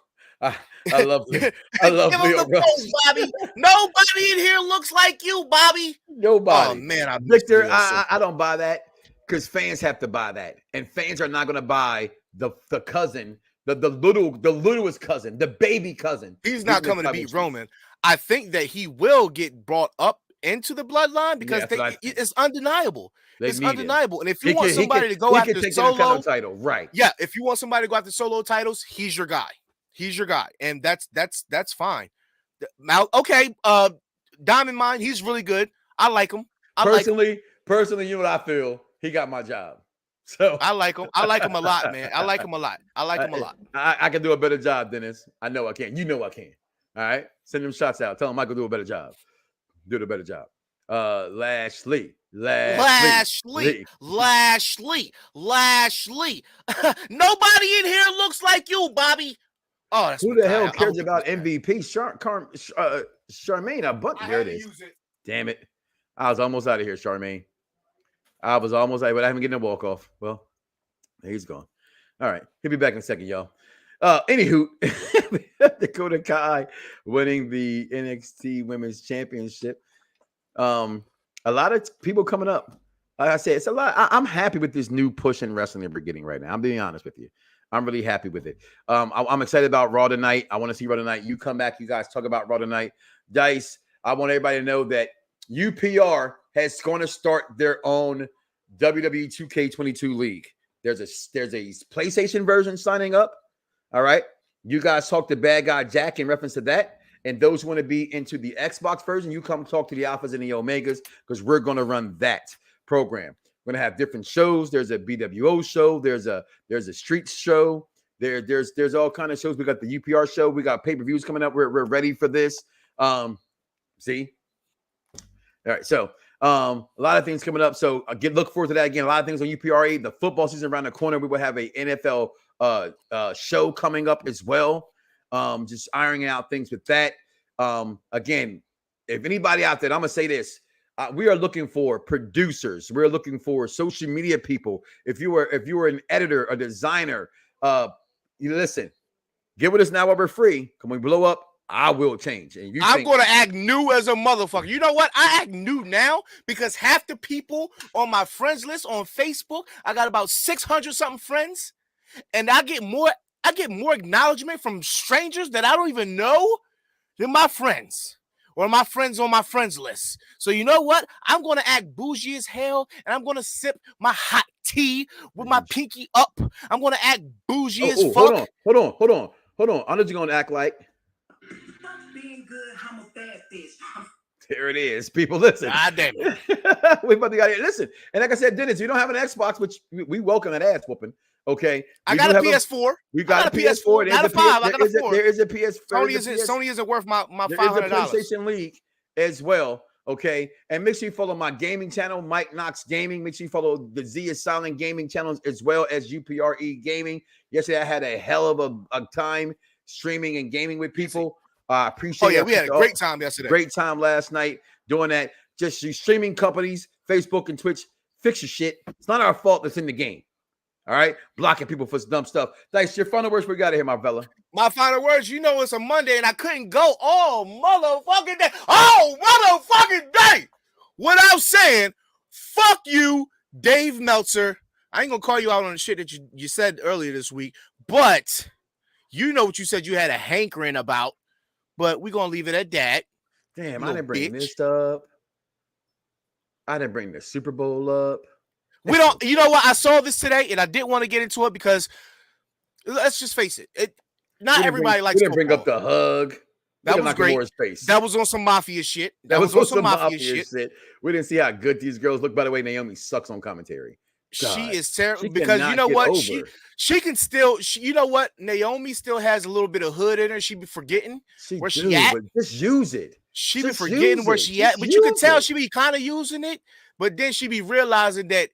I love Leo Rush. Bobby. Nobody in here looks like you, Bobby. Nobody. Oh man, Victor, I don't buy that because fans have to buy that, and fans are not going to buy the cousin, the littlest cousin, the baby cousin. He's not coming to beat Roman. I think that he will get brought up into the bloodline because it's undeniable. It's undeniable. And if you want somebody to go after Solo title, right? Yeah, if you want somebody to go after Solo titles, he's your guy. He's your guy, and that's fine. Now, okay, Diamond Mine, he's really good. I like him. Personally, you know what I feel? He got my job. So I like him. I like him a lot, man. I like him a lot. I can do a better job, Dennis. I know I can. You know I can. All right, send them shots out. Tell him Michael do a better job. Do the better job. Lashley. Nobody in here looks like you, Bobby. Oh, that's who the hell cares about MVP? Charmaine, a butt. There it is. Damn it. I was almost out of here, Charmaine. I was almost out, but I haven't getting a walk off. Well, he's gone. All right. He'll be back in a second, y'all. Anywho, Dakota Kai winning the NXT Women's Championship. A lot of people coming up. Like I said, it's a lot. I'm happy with this new push in wrestling that we're getting right now. I'm being honest with you. I'm really happy with it. I'm excited about Raw tonight. I want to see Raw tonight. You come back. You guys talk about Raw tonight. Dice, I want everybody to know that UPR has going to start their own WWE 2K22 league. There's a PlayStation version signing up. All right. You guys talk to Bad Guy Jack in reference to that. And those who want to be into the Xbox version, you come talk to the Alphas and the Omegas because we're going to run that program. We're going to have different shows. There's a BWO show. There's a street show. There's all kind of shows. We got the UPR show. We got pay-per-views coming up. We're ready for this. See? All right. So a lot of things coming up. So look forward to that again. A lot of things on UPRA. The football season around the corner. We will have a NFL show coming up as well. Just ironing out things with that. Again, if anybody out there, I'm gonna say this. We are looking for producers. We're looking for social media people. If you were an editor, a designer, you listen, get with us now while we're free. Can we blow up I will change. And I'm going to act new as a motherfucker. You know what? I act new now because half the people on my friends list on Facebook, I got about 600 something friends, and I get more acknowledgement from strangers that I don't even know than my friends or my friends on my friends list. So you know what? I'm going to act bougie as hell, and I'm going to sip my hot tea with my pinky up. I'm going to act bougie as fuck. Hold on. I know you're going to act like. Being good, I'm a bad bitch. There it is, people. Listen, God damn it. we about to get here. Listen, and like I said, Dennis, you don't have an Xbox, which we welcome that ass whooping. Okay, I got a PS4. We got a PS4. Not a 5. I got a 4. There is a PS4. Sony isn't worth my $500. There is a PlayStation League as well. Okay, and make sure you follow my gaming channel, Mike Knox Gaming. Make sure you follow the Z is Silent Gaming channels as well as UPRE Gaming. Yesterday, I had a hell of a time streaming and gaming with people. I appreciate it. Oh, yeah, we had a great time yesterday. Great time last night doing that. Just you streaming companies, Facebook and Twitch, fix your shit. It's not our fault that's in the game. All right? Blocking people for dumb stuff. Thanks. Your final words we got here, my fella. My final words, you know it's a Monday and I couldn't go all motherfucking day. Oh, motherfucking day. Without saying, fuck you, Dave Meltzer. I ain't going to call you out on the shit that you said earlier this week, but you know what you said you had a hankering about. But we're going to leave it at that. Damn, I didn't bring this up. I didn't bring the Super Bowl up. We don't, you know what? I saw this today and I didn't want to get into it because let's just face it. Not everybody likes football. Bring up the hug. That was great. That was on some mafia shit. That was on some mafia shit. We didn't see how good these girls look. By the way, Naomi sucks on commentary. God, she is terrible because you know what? She can still, you know what? Naomi still has a little bit of hood in her. She be forgetting where she at. Just use it. She be forgetting where she at. But you can tell she be kind of using it. But then she be realizing that.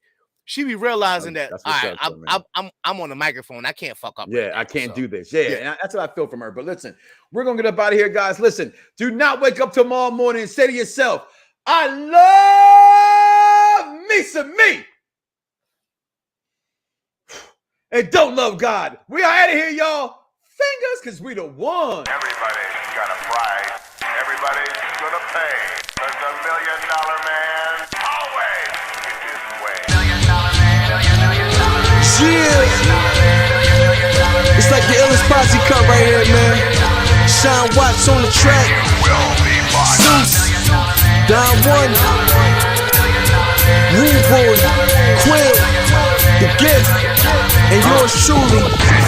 All right, I'm on the microphone. I can't fuck up. Yeah, right now, I can't do this. Yeah, and that's what I feel from her. But listen, we're gonna get up out of here, guys. Listen, do not wake up tomorrow morning and say to yourself, "I love me some me." And don't love God. We are out of here, y'all. Fingers, because we the one. Everybody's got a price. Everybody's gonna pay. But the $1 million man always gets his way. $1 million man. Yeah. It's like the illest posse cut right here, man. Sean Watts on the track. Zeus. Don One. Rude Boy. Quill. The Gift. And yours truly,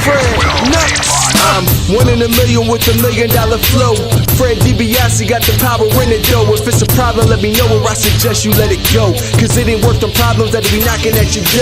Fred Nuts. I'm 1 in a million with $1 million flow. Fred DiBiase got the power in it though. If it's a problem, let me know, or I suggest you let it go. Cause it ain't worth the problems that be knocking at your door.